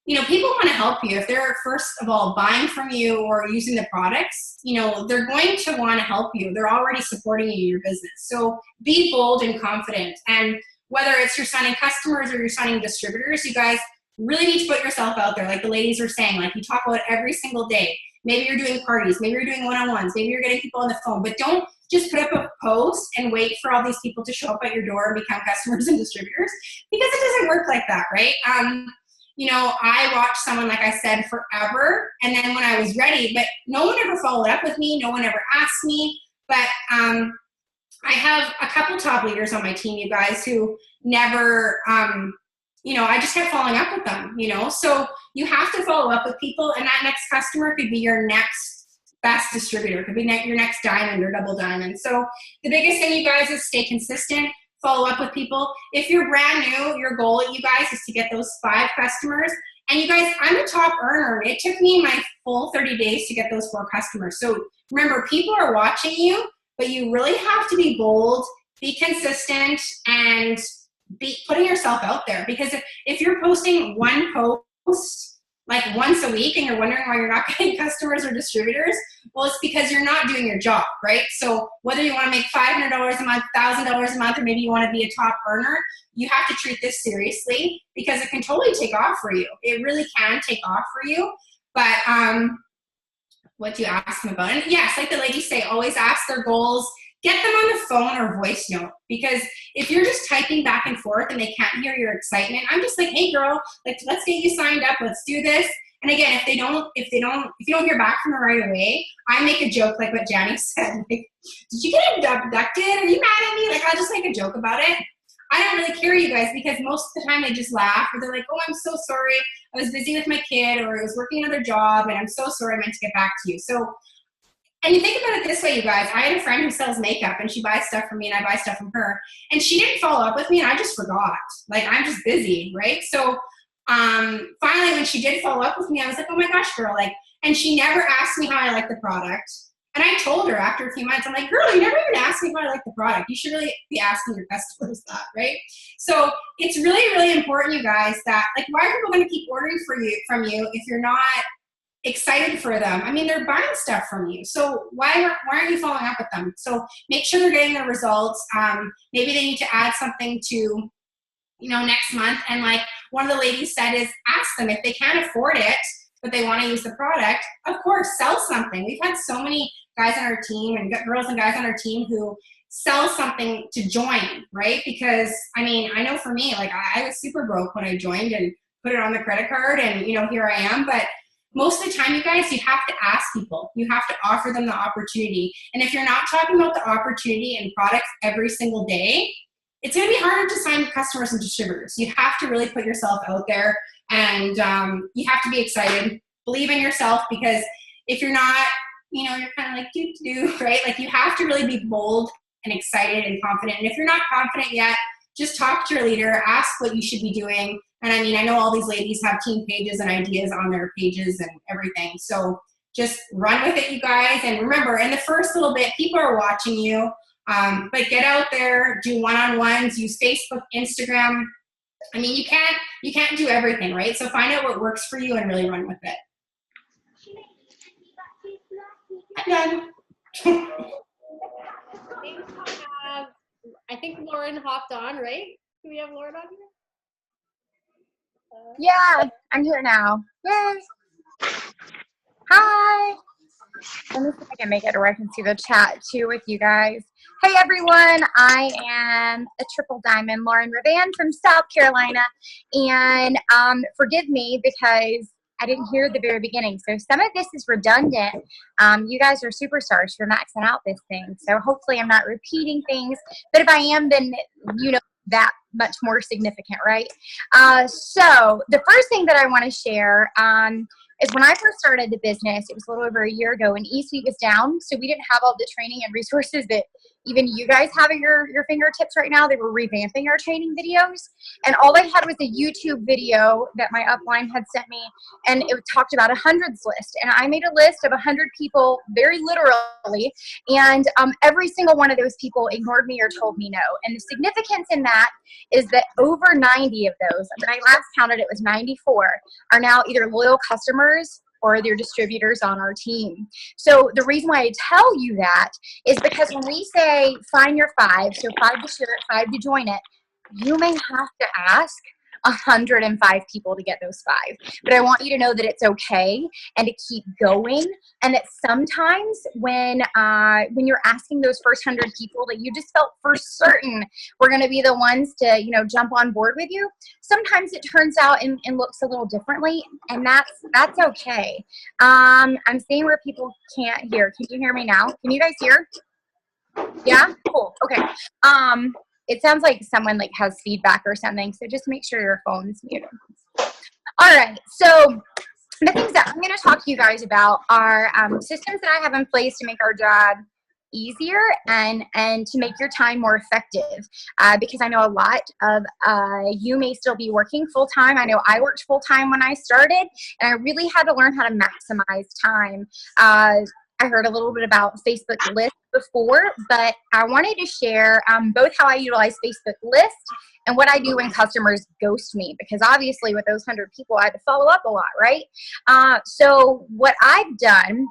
people want to help you. If they're, first of all, buying from you or using the products, they're going to want to help you. They're already supporting you in your business. So be bold and confident. And whether it's you're signing customers or you're signing distributors, you guys really need to put yourself out there. Like the ladies are saying, like you talk about it every single day. Maybe you're doing parties, maybe you're doing one-on-ones, maybe you're getting people on the phone, but don't just put up a post and wait for all these people to show up at your door and become customers and distributors, because it doesn't work like that, right? I watched someone, like I said, forever, and then when I was ready, but no one ever followed up with me, no one ever asked me, but I have a couple top leaders on my team, you guys, who never, I just kept following up with them, so you have to follow up with people, and that next customer could be your next best distributor, could be your next diamond or double diamond. So the biggest thing, you guys, is stay consistent, follow up with people. If you're brand new, your goal, you guys, is to get those 5 customers. And you guys, I'm a top earner. It took me my full 30 days to get those 4 customers. So remember, people are watching you, but you really have to be bold, be consistent, and putting yourself out there, because if you're posting one post like once a week and you're wondering why you're not getting customers or distributors, well, it's because you're not doing your job, right? So whether you want to make $500 a month, $1,000 a month, or maybe you want to be a top earner, you have to treat this seriously, because it can totally take off for you. It really can take off for you. But what do you ask them about? And yes, like the ladies say, always ask their goals. Get them on the phone or voice note, because if you're just typing back and forth and they can't hear your excitement, I'm just like, hey girl, like, let's get you signed up. Let's do this. And again, if you don't hear back from them right away, I make a joke like what Janny said. Like, did you get abducted? Are you mad at me? Like, I'll just make a joke about it. I don't really care, you guys, because most of the time they just laugh, or they're like, oh, I'm so sorry. I was busy with my kid, or I was working another job, and I'm so sorry, I meant to get back to you. So, and you think about it this way, you guys. I had a friend who sells makeup, and she buys stuff from me, and I buy stuff from her. And she didn't follow up with me, and I just forgot. Like, I'm just busy, right? So finally, when she did follow up with me, I was like, oh my gosh, girl. Like, and she never asked me how I like the product. And I told her after a few months, I'm like, girl, you never even asked me how I like the product. You should really be asking your customers that, right? So it's really, really important, you guys, that, like, why are people going to keep ordering from you if you're not excited for them? I mean, they're buying stuff from you. So why aren't you following up with them? So make sure they're getting the results. Maybe they need to add something to, next month. And like one of the ladies said, is ask them if they can't afford it, but they want to use the product. Of course, sell something. We've had so many guys on our team, and girls and guys on our team, who sell something to join, right? Because I mean, I know for me, like, I was super broke when I joined and put it on the credit card, and here I am. But most of the time, you guys, you have to ask people. You have to offer them the opportunity. And if you're not talking about the opportunity and products every single day, it's going to be harder to sign customers and distributors. You have to really put yourself out there, and you have to be excited. Believe in yourself, because if you're not, you're kind of like, do, right? Like, you have to really be bold and excited and confident. And if you're not confident yet, just talk to your leader, ask what you should be doing. And I mean, I know all these ladies have team pages and ideas on their pages and everything. So just run with it, you guys. And remember, in the first little bit, people are watching you. But get out there, do one-on-ones, use Facebook, Instagram. I mean, you can't do everything, right? So find out what works for you and really run with it. I'm done. I think Lauren hopped on, right? Do we have Lauren on here? Yeah, I'm here now. Yay. Hi. Let me see if I can make it where I can see the chat too with you guys. Hey everyone, I am a triple diamond, Lauren Ravan from South Carolina. And forgive me because I didn't hear the very beginning. So some of this is redundant. You guys are superstars for maxing out this thing. So hopefully I'm not repeating things. But if I am, then that much more significant, right? So the first thing that I want to share is when I first started the business, it was a little over a year ago, and eSuite was down. So we didn't have all the training and resources that even you guys have at your fingertips right now. They were revamping our training videos. And all I had was a YouTube video that my upline had sent me, and it talked about a hundreds list. And I made a list of 100 people, very literally, and every single one of those people ignored me or told me no. And the significance in that is that over 90 of those, when I last counted it was 94, are now either loyal customers or their distributors on our team. So the reason why I tell you that is because when we say find your 5, so 5 to share it, 5 to join it, you may have to ask 105 people to get those 5. But I want you to know that it's okay and to keep going, and that sometimes when you're asking those first 100 people that you just felt for certain were going to be the ones to jump on board with you, sometimes it turns out and looks a little differently, and that's okay. I'm seeing where people can't hear. Can you hear me now? Can you guys hear? Yeah? Cool. Okay. It sounds like someone has feedback or something, so just make sure your phone's muted. All right, so the things that I'm going to talk to you guys about are systems that I have in place to make our job easier and to make your time more effective, because I know a lot of you may still be working full-time. I know I worked full-time when I started, and I really had to learn how to maximize time. I heard a little bit about Facebook List before, but I wanted to share both how I utilize Facebook List and what I do when customers ghost me, because obviously with those 100 people, I had to follow up a lot, right? So what I've done,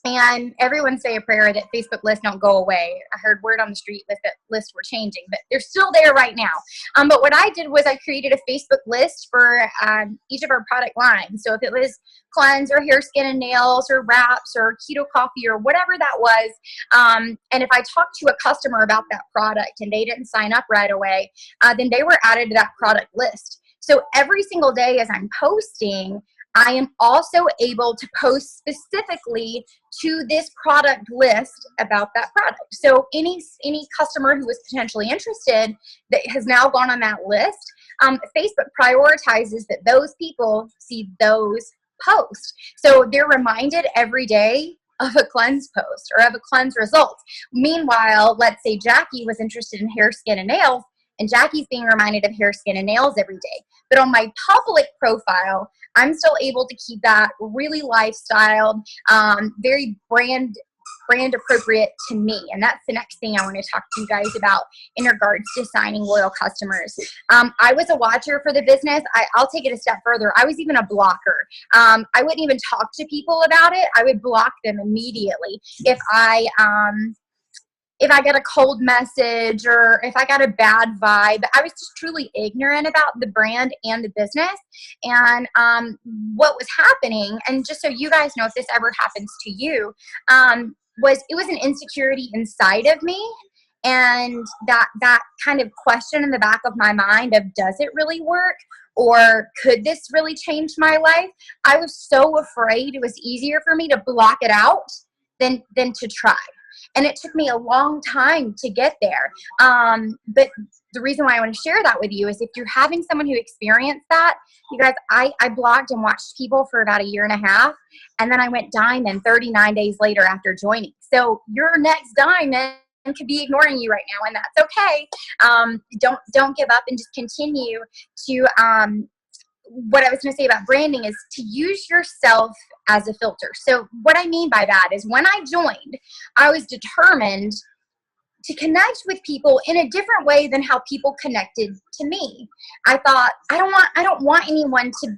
and everyone say a prayer that Facebook lists don't go away. I heard word on the street that lists were changing, but they're still there right now. But what I did was I created a Facebook list for each of our product lines. So if it was cleanse or hair, skin, and nails or wraps or keto coffee or whatever that was, and if I talked to a customer about that product and they didn't sign up right away, then they were added to that product list. So every single day as I'm posting, I am also able to post specifically to this product list about that product. So any customer who is potentially interested that has now gone on that list, Facebook prioritizes that those people see those posts. So they're reminded every day of a cleanse post or of a cleanse result. Meanwhile, let's say Jackie was interested in hair, skin, and nails, and Jackie's being reminded of hair, skin, and nails every day. But on my public profile, I'm still able to keep that really lifestyle, very brand appropriate to me. And that's the next thing I want to talk to you guys about in regards to signing loyal customers. I was a watcher for the business. I'll take it a step further. I was even a blocker. I wouldn't even talk to people about it. I would block them immediately if I got a cold message or if I got a bad vibe. I was just truly ignorant about the brand and the business. And what was happening, and just so you guys know if this ever happens to you, was an insecurity inside of me. And that kind of question in the back of my mind of, does it really work? Or could this really change my life? I was so afraid. It was easier for me to block it out than to try. And it took me a long time to get there. But the reason why I want to share that with you is if you're having someone who experienced that, you guys, I blogged and watched people for about 1.5 years. And then I went diamond 39 days later after joining. So your next diamond could be ignoring you right now, and that's okay. Don't give up and just continue to what I was going to say about branding is to use yourself as a filter. So what I mean by that is when I joined, I was determined to connect with people in a different way than how people connected to me. I thought, I don't want anyone to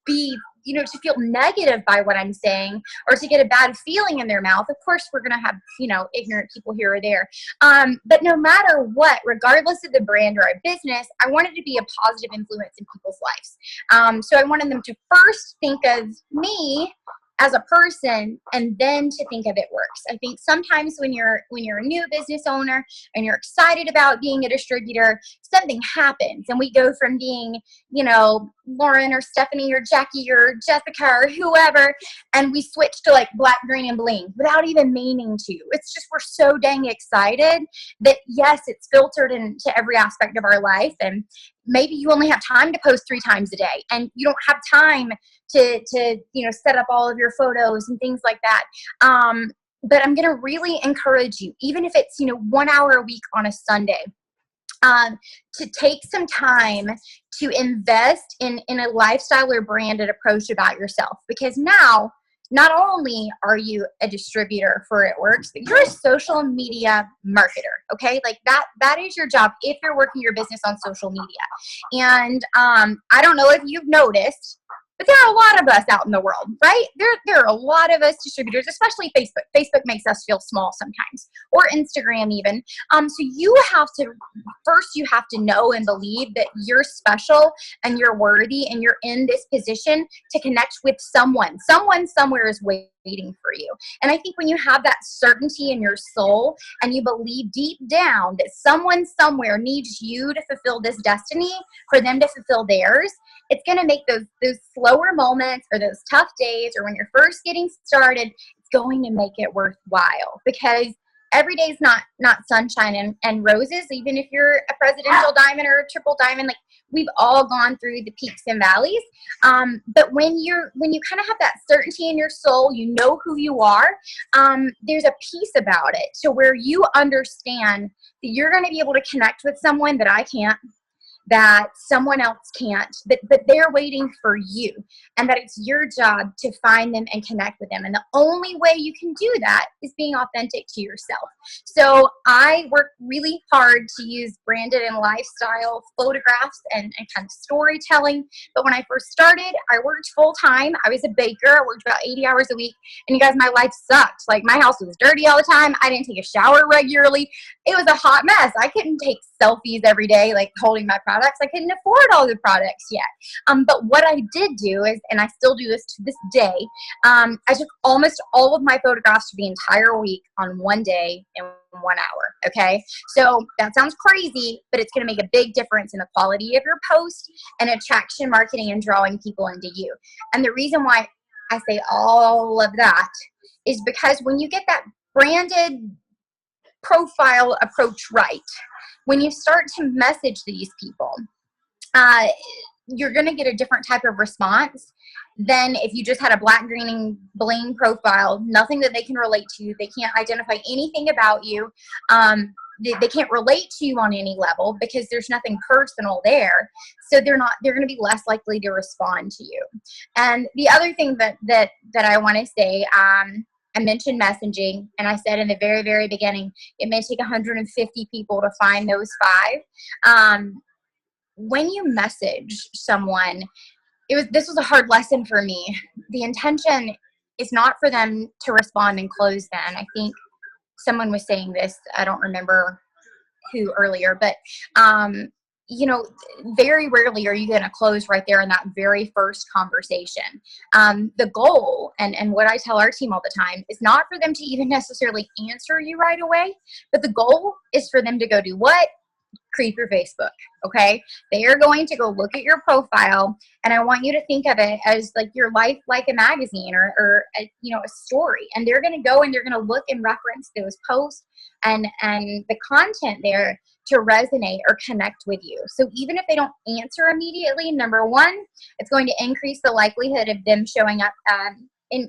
be, to feel negative by what I'm saying or to get a bad feeling in their mouth. Of course, we're going to have, ignorant people here or there. But no matter what, regardless of the brand or our business, I wanted to be a positive influence in people's lives. So I wanted them to first think of me as a person and then to think of it works. I think sometimes when you're a new business owner and you're excited about being a distributor, something happens and we go from being, Lauren or Stephanie or Jackie or Jessica or whoever, and we switch to like black, green, and bling without even meaning to. It's just we're so dang excited that yes, it's filtered into every aspect of our life, and maybe you only have time to post 3 times a day and you don't have time to set up all of your photos and things like that. But I'm going to really encourage you, even if it's 1 hour a week on a Sunday, to take some time to invest in a lifestyle or branded approach about yourself, because now not only are you a distributor for It Works, but you're a social media marketer, okay? Like that is your job if you're working your business on social media. And I don't know if you've noticed, but there are a lot of us out in the world, right? There are a lot of us distributors, especially Facebook. Facebook makes us feel small sometimes, or Instagram even. So you have to know and believe that you're special and you're worthy and you're in this position to connect with someone. Someone somewhere is waiting for you. And I think when you have that certainty in your soul and you believe deep down that someone somewhere needs you to fulfill this destiny for them to fulfill theirs, it's going to make those slower moments or those tough days or when you're first getting started, it's going to make it worthwhile, because every day is not sunshine and roses. Even if you're a presidential diamond or a triple diamond, like we've all gone through the peaks and valleys. But when you kind of have that certainty in your soul, you know who you are, there's a peace about it to where you understand that you're going to be able to connect with someone that I can't, that someone else can't, but they're waiting for you, and that it's your job to find them and connect with them. And the only way you can do that is being authentic to yourself. So I work really hard to use branded and lifestyle photographs and kind of storytelling. But when I first started, I worked full time. I was a baker. I worked about 80 hours a week. And you guys, my life sucked. Like, my house was dirty all the time. I didn't take a shower regularly. It was a hot mess. I couldn't take selfies every day, like holding my products. I couldn't afford all the products yet. But what I did do is, and I still do this to this day, I took almost all of my photographs for the entire week on one day in 1 hour. Okay. So that sounds crazy, but it's going to make a big difference in the quality of your post and attraction marketing and drawing people into you. And the reason why I say all of that is because when you get that branded profile approach right, when you start to message these people, you're going to get a different type of response than if you just had a black, green, and bling profile, nothing that they can relate to. They can't identify anything about you. They can't relate to you on any level because there's nothing personal there. So they're going to be less likely to respond to you. And the other thing that I want to say, I mentioned messaging, and I said in the very, very beginning, it may take 150 people to find those 5. When you message someone, this was a hard lesson for me. The intention is not for them to respond and close then. I think someone was saying this, I don't remember who earlier, but very rarely are you going to close right there in that very first conversation. The goal, and what I tell our team all the time, is not for them to even necessarily answer you right away, but the goal is for them to go do what? Creep your Facebook. Okay. They are going to go look at your profile, and I want you to think of it as like your life, like a magazine or a story. And they're going to go and they're going to look and reference those posts and the content there to resonate or connect with you. So even if they don't answer immediately, number one, it's going to increase the likelihood of them showing up in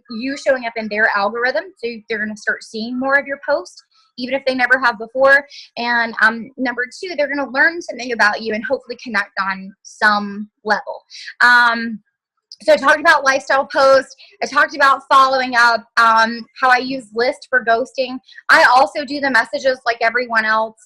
their algorithm. So they're going to start seeing more of your posts, even if they never have before. And number two, they're going to learn something about you and hopefully connect on some level. So I talked about lifestyle posts. I talked about following up, how I use lists for ghosting. I also do the messages like everyone else.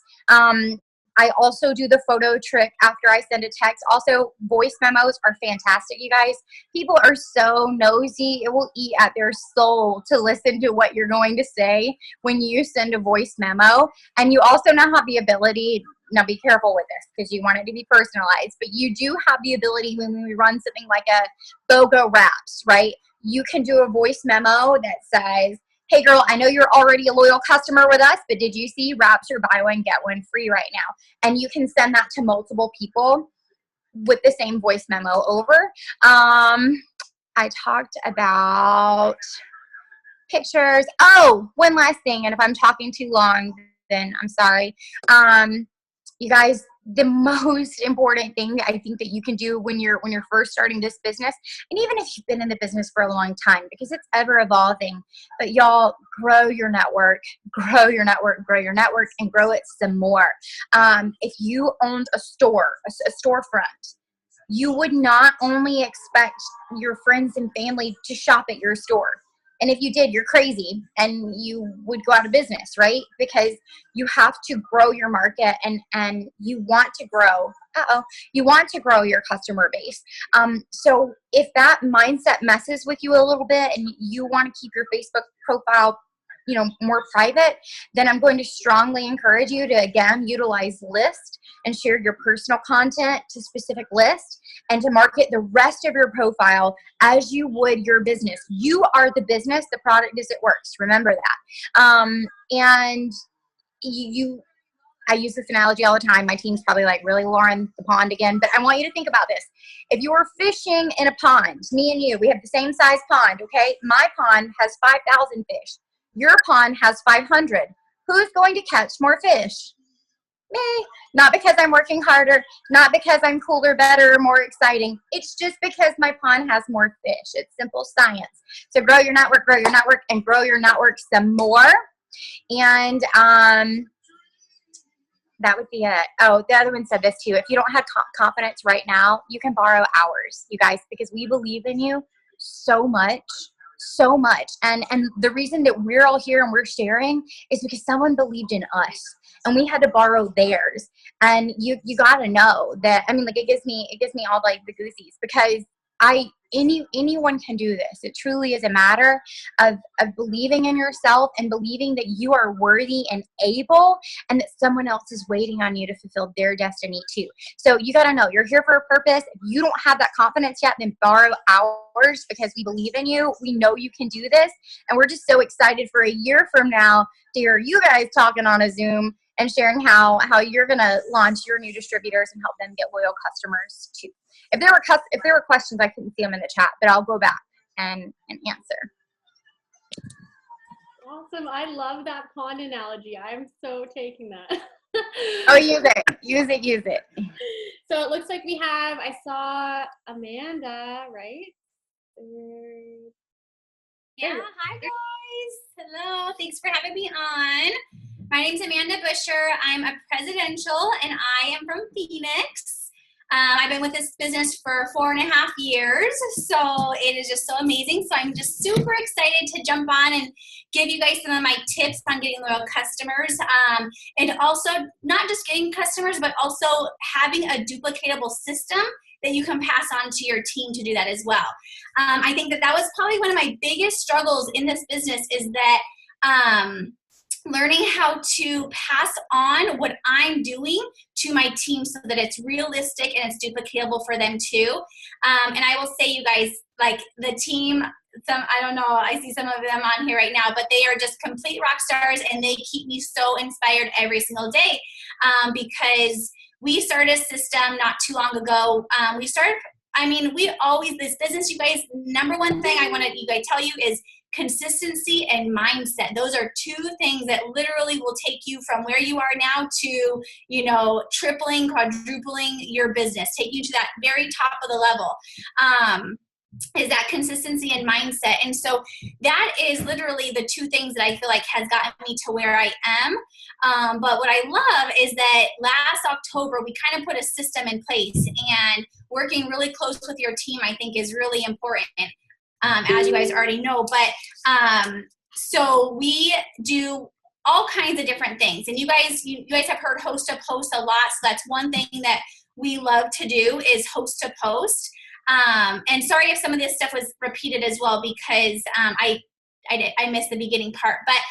I also do the photo trick after I send a text. Also, voice memos are fantastic, you guys. People are so nosy. It will eat at their soul to listen to what you're going to say when you send a voice memo. And you also now have the ability, now be careful with this because you want it to be personalized, but you do have the ability when we run something like a BOGO Wraps, right? You can do a voice memo that says, hey girl, I know you're already a loyal customer with us, but did you see Wraps are buy one, get one free right now? And you can send that to multiple people with the same voice memo over. I talked about pictures. Oh, one last thing, and if I'm talking too long, then I'm sorry. You guys, the most important thing I think that you can do when you're first starting this business, and even if you've been in the business for a long time, because it's ever evolving, but y'all grow your network, and grow it some more. If you owned a storefront, you would not only expect your friends and family to shop at your store. And if you did, you're crazy and you would go out of business, right? Because you have to grow your market and you want to grow. You want to grow your customer base. So if that mindset messes with you a little bit and you want to keep your Facebook profile more private, then I'm going to strongly encourage you to, again, utilize list and share your personal content to specific lists and to market the rest of your profile as you would your business. You are the business, the product is it works. Remember that. And I use this analogy all the time. My team's probably like, really, Lauren, the pond again? But I want you to think about this. If you were fishing in a pond, me and you, we have the same size pond, okay? My pond has 5,000 fish. Your pond has 500. Who's going to catch more fish? Me. Not because I'm working harder, not because I'm cooler, better, more exciting. It's just because my pond has more fish. It's simple science. So grow your network, and grow your network some more. And That would be it. Oh, the other one said this too. If you don't have confidence right now, you can borrow ours, you guys, because we believe in you so much, so much. And the reason that we're all here and we're sharing is because someone believed in us and we had to borrow theirs. And you got to know that, I mean, like it gives me all like the goosies, because anyone can do this. It truly is a matter of believing in yourself and believing that you are worthy and able, and that someone else is waiting on you to fulfill their destiny too. So you got to know you're here for a purpose. If you don't have that confidence yet, then borrow ours, because we believe in you. We know you can do this. And we're just so excited for a year from now to hear you guys talking on a Zoom and sharing how you're going to launch your new distributors and help them get loyal customers too. If there were questions, I couldn't see them in the chat, but I'll go back and answer. Awesome. I love that pond analogy. I'm so taking that. Oh, use it. So it looks like I saw Amanda, right? Yeah, hi guys. Hello, thanks for having me on. My name's Amanda Busher. I'm a presidential and I am from Phoenix. I've been with this business for 4.5 years, so it is just so amazing. So I'm just super excited to jump on and give you guys some of my tips on getting loyal customers, and also not just getting customers, but also having a duplicatable system that you can pass on to your team to do that as well. I think that was probably one of my biggest struggles in this business, is that learning how to pass on what I'm doing to my team so that it's realistic and it's duplicatable for them too. And I will say, you guys, like the team, I don't know, I see some of them on here right now, but they are just complete rock stars and they keep me so inspired every single day, because we started a system not too long ago. This business, you guys, number one thing I want to tell you is consistency and mindset. Those are two things that literally will take you from where you are now to, tripling, quadrupling your business, take you to that very top of the level. Is that consistency and mindset. And so that is literally the two things that I feel like has gotten me to where I am. But what I love is that last October, we kind of put a system in place, and working really close with your team, I think, is really important, as you guys already know. But so we do all kinds of different things. And you guys have heard host to post a lot. So that's one thing that we love to do, is host to post. And sorry if some of this stuff was repeated as well, because I missed the beginning part. But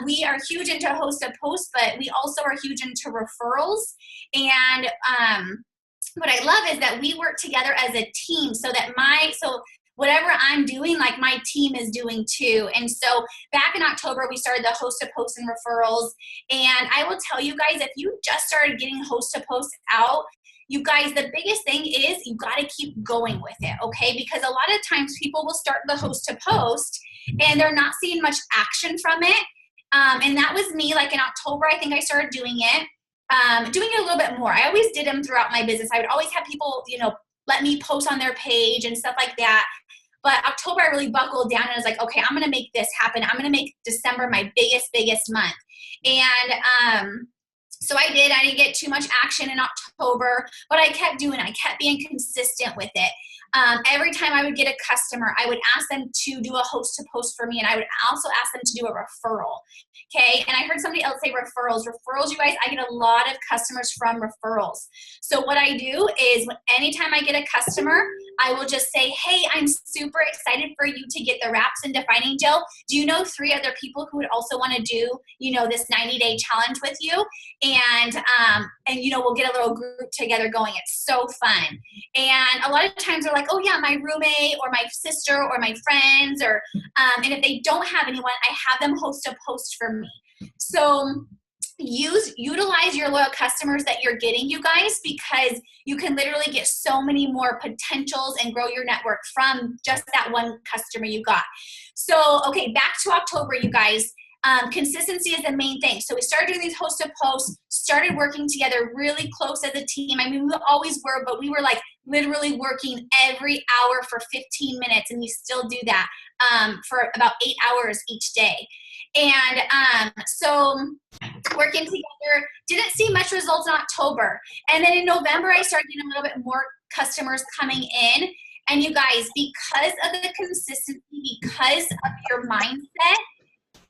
we are huge into host to post, but we also are huge into referrals. And what I love is that we work together as a team, so that whatever I'm doing, like my team is doing too. And so back in October, we started the host to post and referrals. And I will tell you guys, if you just started getting host to post out, you guys, the biggest thing is you got to keep going with it, okay? Because a lot of times people will start the host to post and they're not seeing much action from it. And that was me. Like in October, I think I started doing it a little bit more. I always did them throughout my business. I would always have people, let me post on their page and stuff like that. But October, I really buckled down and I was like, okay, I'm going to make this happen. I'm going to make December my biggest month. And so I did. I didn't get too much action in October, but I kept doing it. I kept being consistent with it. Every time I would get a customer, I would ask them to do a host to post for me, and I would also ask them to do a referral. Okay, and I heard somebody else say referrals. Referrals, you guys, I get a lot of customers from referrals. So what I do is anytime I get a customer, I will just say, hey, I'm super excited for you to get the wraps and defining gel. Do you know 3 other people who would also want to do, this 90-day challenge with you? And we'll get a little group together going. It's so fun. And a lot of times they're like, oh yeah, my roommate or my sister or my friends, or and if they don't have anyone, I have them host a post for me. So utilize your loyal customers that you're getting, you guys, because you can literally get so many more potentials and grow your network from just that one customer you got. So, okay, back to October, you guys. Consistency is the main thing. So we started doing these host to posts, started working together really close as a team. I mean, we always were, but we were like literally working every hour for 15 minutes, and we still do that for about 8 hours each day. And so working together, didn't see much results in October. And then in November, I started getting a little bit more customers coming in. And you guys, because of the consistency, because of your mindset,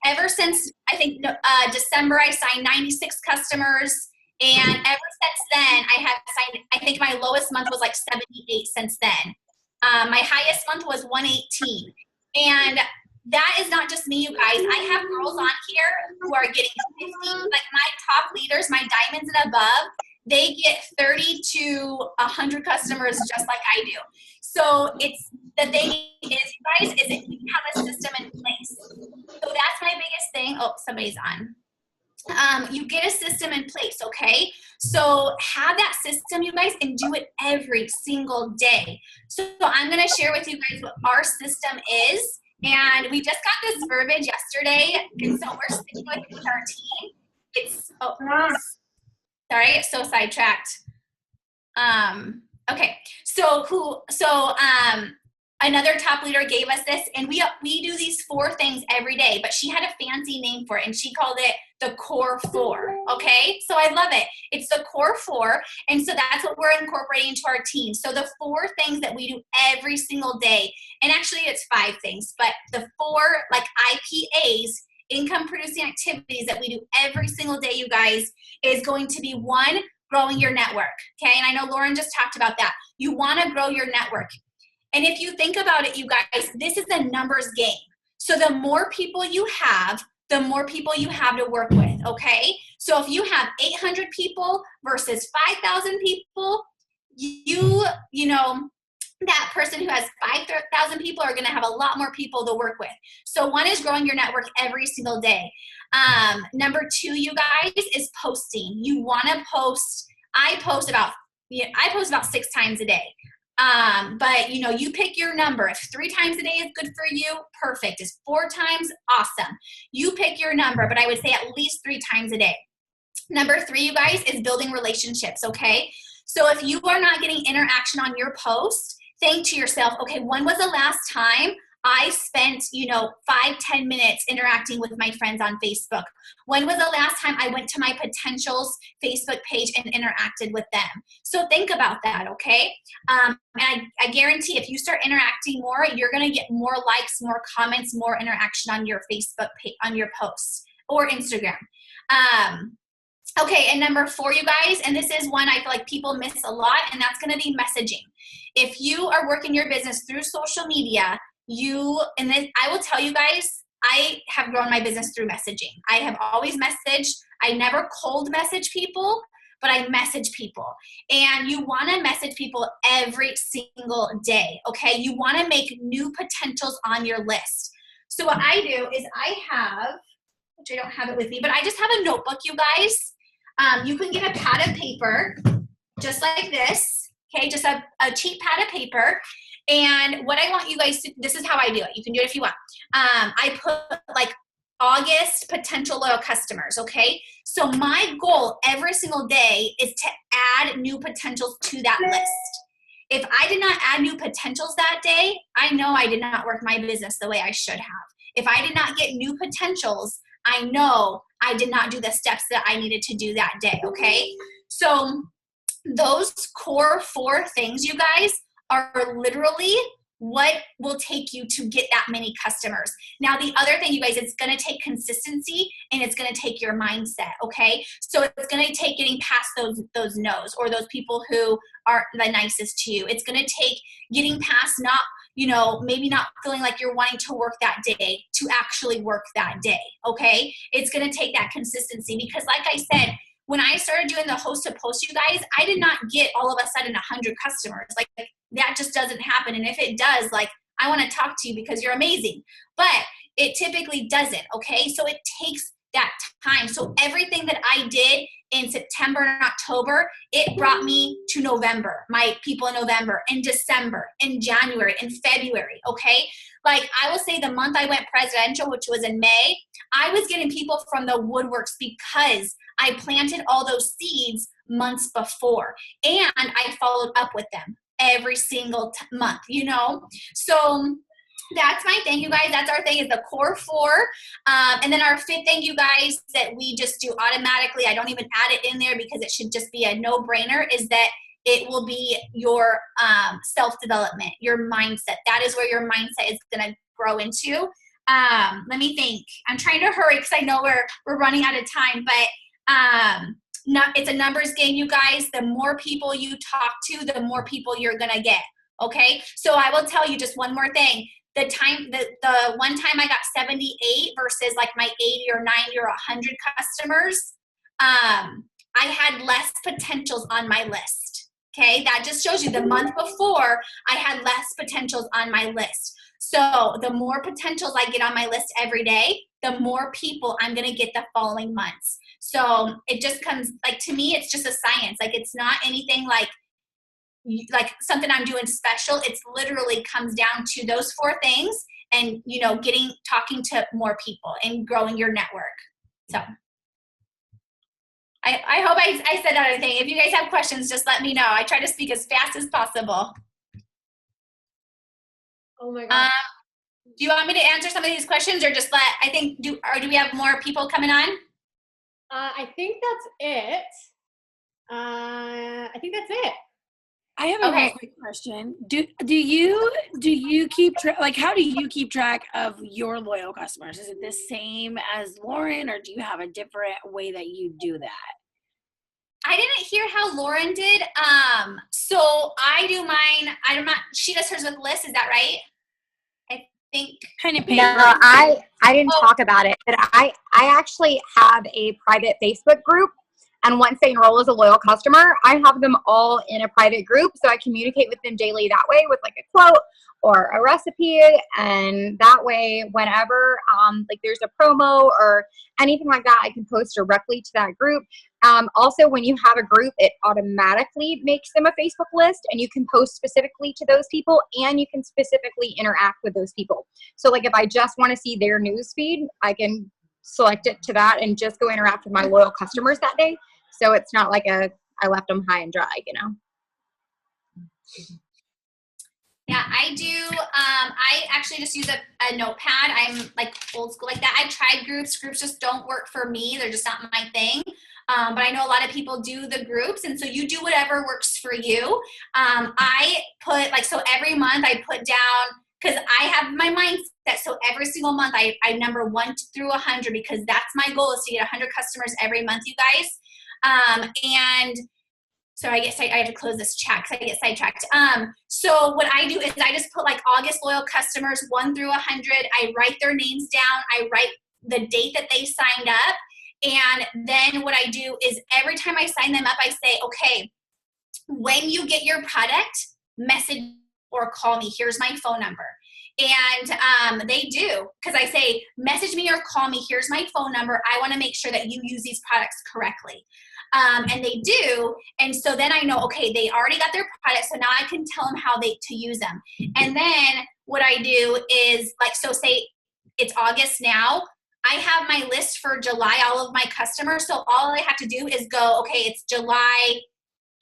ever since I think December, I signed 96 customers. And ever since then, I have signed, I think my lowest month was like 78 since then. My highest month was 118. And that is not just me, you guys. I have girls on here who are getting 50, like my top leaders, my diamonds and above, they get 30 to 100 customers just like I do. So it's, the thing is, you guys, is that you have a system in place. So that's my biggest thing. Oh, somebody's on. You get a system in place, okay? So have that system, you guys, and do it every single day. So I'm gonna share with you guys what our system is. And we just got this verbiage yesterday, and so we're sticking with it with our team. It's, oh, sorry, so sidetracked. Okay, another top leader gave us this, and we do these 4 things every day, but she had a fancy name for it, and she called it the core 4, okay? So I love it. It's the core 4, and so that's what we're incorporating into our team. So the 4 things that we do every single day, and actually it's 5 things, but the 4, like IPAs, income producing activities that we do every single day, you guys, is going to be 1, growing your network, okay? And I know Lauren just talked about that. You wanna grow your network. And if you think about it, you guys, this is a numbers game. So the more people you have, the more people you have to work with, okay? So if you have 800 people versus 5,000 people, you know, that person who has 5,000 people are gonna have a lot more people to work with. So 1 is growing your network every single day. Number 2, you guys, is posting. You wanna post, I post about 6 times a day. But you know, you pick your number. If 3 times a day is good for you, perfect. Is 4 times, awesome. You pick your number, but I would say at least 3 times a day. Number 3, you guys, is building relationships, okay? So if you are not getting interaction on your post, think to yourself, okay, when was the last time I spent, 5-10 minutes interacting with my friends on Facebook? When was the last time I went to my potentials Facebook page and interacted with them? So think about that, okay? And I guarantee if you start interacting more, you're gonna get more likes, more comments, more interaction on your Facebook page, on your posts or Instagram. Okay, and number 4, you guys, and this is one I feel like people miss a lot, and that's gonna be messaging. If you are working your business through social media, I will tell you guys, I have grown my business through messaging. I have always messaged. I never cold message people, but I message people. And you wanna message people every single day, okay? You wanna make new potentials on your list. So what I do is I have, which I don't have it with me, but I just have a notebook, you guys. You can get a pad of paper, just like this, okay? Just a cheap pad of paper. And what I want you guys to, this is how I do it. You can do it if you want. I put like August potential loyal customers, okay? So my goal every single day is to add new potentials to that list. If I did not add new potentials that day, I know I did not work my business the way I should have. If I did not get new potentials, I know I did not do the steps that I needed to do that day, okay? So those core 4 things, you guys, are literally what will take you to get that many customers. Now, the other thing, you guys, it's gonna take consistency and it's gonna take your mindset, okay? So it's gonna take getting past those no's or those people who are the nicest to you. It's gonna take getting past not, maybe not feeling like you're wanting to work that day to actually work that day, okay? It's gonna take that consistency because like I said, when I started doing the host to post, you guys, I did not get all of a sudden 100 customers. Like that just doesn't happen. And if it does, like I want to talk to you because you're amazing, but it typically doesn't. Okay. So it takes that time. So everything that I did in September and October, it brought me to November, my people in November, in December, in January, in February. Okay. Like I will say the month I went presidential, which was in May, I was getting people from the woodworks because I planted all those seeds months before and I followed up with them every single month, So that's my thing, you guys. That's our thing, is the core 4. And then our 5th thing, you guys, that we just do automatically, I don't even add it in there because it should just be a no-brainer, is that it will be your self-development, your mindset. That is where your mindset is going to grow into. Let me think. I'm trying to hurry because I know we're running out of time, but it's a numbers game, you guys. The more people you talk to, the more people you're going to get. Okay. So I will tell you just one more thing. The one time I got 78 versus like my 80 or 90 or 100 customers, I had less potentials on my list. Okay. That just shows you the month before I had less potentials on my list. So the more potentials I get on my list every day, the more people I'm going to get the following months. So it just comes, like, to me, it's just a science. Like, it's not anything like something I'm doing special. It's literally comes down to those 4 things and, talking to more people and growing your network. So I hope I said everything. If you guys have questions, just let me know. I try to speak as fast as possible. Oh my God. Do you want me to answer some of these questions, or just do we have more people coming on? I think that's it. I think that's it. I have a real quick question. Do you keep track, like, how do you keep track of your loyal customers? Is it the same as Lauren, or do you have a different way that you do that? I didn't hear how Lauren did. So I do mine. She does hers with lists. Is that right? I think. Pen and paper. No, I didn't talk about it, but I actually have a private Facebook group. And once they enroll as a loyal customer, I have them all in a private group. So I communicate with them daily that way with like a quote or a recipe. And that way, whenever like there's a promo or anything like that, I can post directly to that group. Also, when you have a group, it automatically makes them a Facebook list, and you can post specifically to those people, and you can specifically interact with those people. So like if I just want to see their news feed, I can select it to that and just go interact with my loyal customers that day. So it's not like I left them high and dry, Yeah, I do. I actually just use a notepad. I'm like old school like that. I've tried groups. Groups just don't work for me. They're just not my thing. But I know a lot of people do the groups. And so you do whatever works for you. I put so every month I put down, because I have my mindset. So every single month I number 1 through 100, because that's my goal, is to get 100 customers every month, you guys. And so I guess I have to close this chat because I get sidetracked. So what I do is I just put like August loyal customers 1 through 100. I write their names down. I write the date that they signed up. And then what I do is every time I sign them up, I say, okay, when you get your product, message or call me. Here's my phone number. And they do, because I say, message me or call me. Here's my phone number. I want to make sure that you use these products correctly. And they do. And so then I know, okay, they already got their product. So now I can tell them how to use them. And then what I do is so say it's August now. I have my list for July, all of my customers. So all I have to do is go, okay, it's July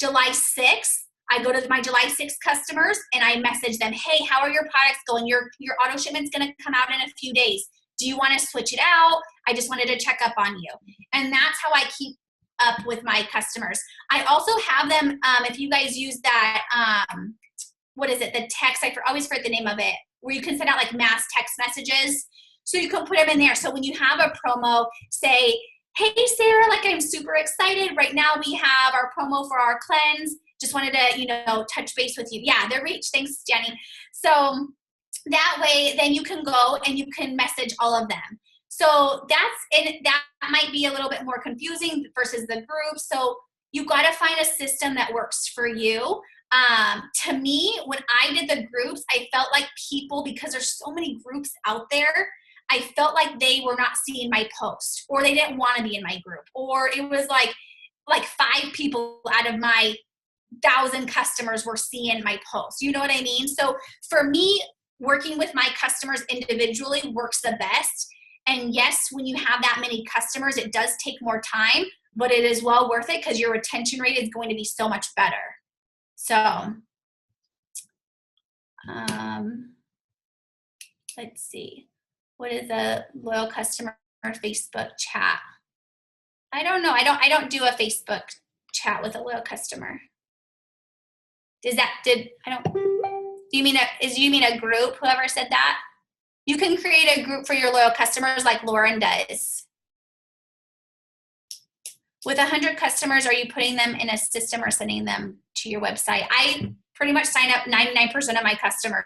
6th. I go to my July 6th customers and I message them, hey, how are your products going? Your auto shipment's going to come out in a few days. Do you want to switch it out? I just wanted to check up on you. And that's how I keep up with my customers. I also have them, if you guys use that, what is it? The text, I always forget the name of it, where you can send out like mass text messages. So you can put them in there. So when you have a promo, say, hey, Sarah, I'm super excited. Right now we have our promo for our cleanse. Just wanted to, touch base with you. Yeah, they're reached. Thanks, Jenny. So that way, then you can go and you can message all of them. So that might be a little bit more confusing versus the group. So you got to find a system that works for you. To me, when I did the groups, I felt like people, because there's so many groups out there, I felt like they were not seeing my post, or they didn't want to be in my group, or it was like 5 people out of my 1,000 customers were seeing my post. You know what I mean? So for me, working with my customers individually works the best. And yes, when you have that many customers, it does take more time, but it is well worth it because your retention rate is going to be so much better. So, let's see. What is a loyal customer Facebook chat? I don't know. I don't do a Facebook chat with a loyal customer. Do you mean a group, whoever said that? You can create a group for your loyal customers like Lauren does. With 100 customers, are you putting them in a system or sending them to your website? I pretty much sign up 99% of my customers.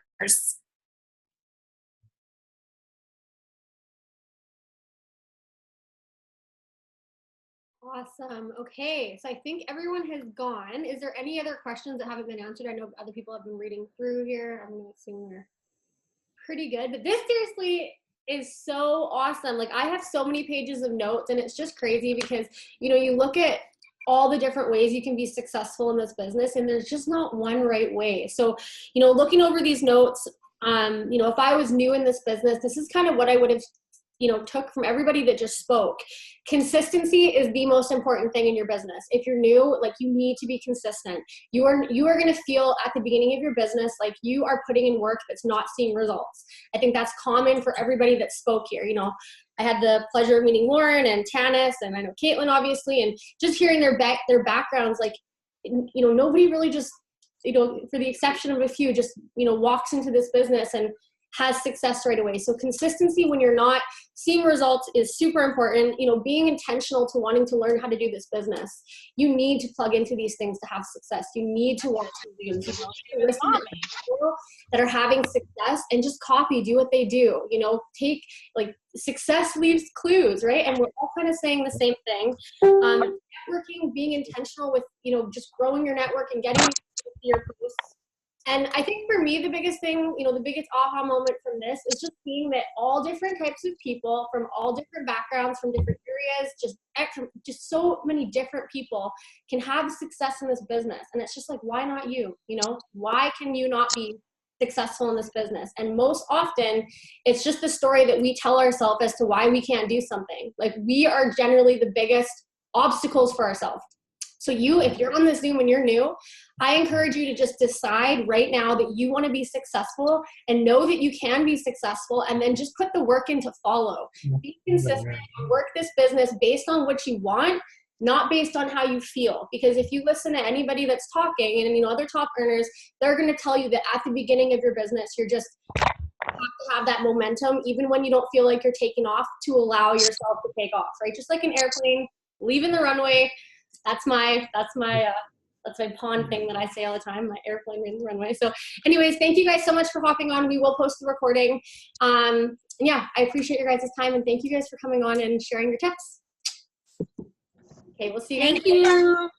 Awesome. Okay, so I think everyone has gone. Is there any other questions that haven't been answered? I know other people have been reading through here. I'm going to assume we're pretty good, but this seriously is so awesome. Like, I have so many pages of notes, and it's just crazy because, you know, you look at all the different ways you can be successful in this business, and there's just not one right way. So, you know, looking over these notes, you know, if I was new in this business, this is kind of what I would have, you know, took from everybody that just spoke. Consistency is the most important thing in your business. If you're new, like, you need to be consistent. You are going to feel at the beginning of your business like you are putting in work that's not seeing results. I think that's common for everybody that spoke here. You know, I had the pleasure of meeting Lauren and Tanis, and I know Caitlin, obviously, and just hearing their backgrounds. Like, you know, nobody really just, you know, for the exception of a few, just, you know, walks into this business and has success right away. So consistency when you're not seeing results is super important. You know, being intentional to wanting to learn how to do this business. You need to plug into these things to have success. You need to watch videos, you know, listen to people that are having success and just copy, do what they do. You know, take, like, success leaves clues, right? And we're all kind of saying the same thing. Networking, being intentional with, you know, just growing your network and getting your posts. And I think for me, the biggest thing, you know, the biggest aha moment from this is just seeing that all different types of people from all different backgrounds, from different areas, just so many different people can have success in this business. And it's just like, why not you? You know, why can you not be successful in this business? And most often, it's just the story that we tell ourselves as to why we can't do something. Like, we are generally the biggest obstacles for ourselves. So if you're on this Zoom and you're new, I encourage you to just decide right now that you want to be successful and know that you can be successful, and then just put the work in to follow. Be consistent and work this business based on what you want, not based on how you feel. Because if you listen to anybody that's talking, and, you know, other top earners, they're going to tell you that at the beginning of your business, you're just have to have that momentum, even when you don't feel like you're taking off, to allow yourself to take off, right? Just like an airplane leaving the runway. That's my pond thing that I say all the time, my airplane in the runway. So anyways, thank you guys so much for hopping on. We will post the recording. Yeah, I appreciate your guys' time, and thank you guys for coming on and sharing your tips. Okay, we'll see you guys. Thank you.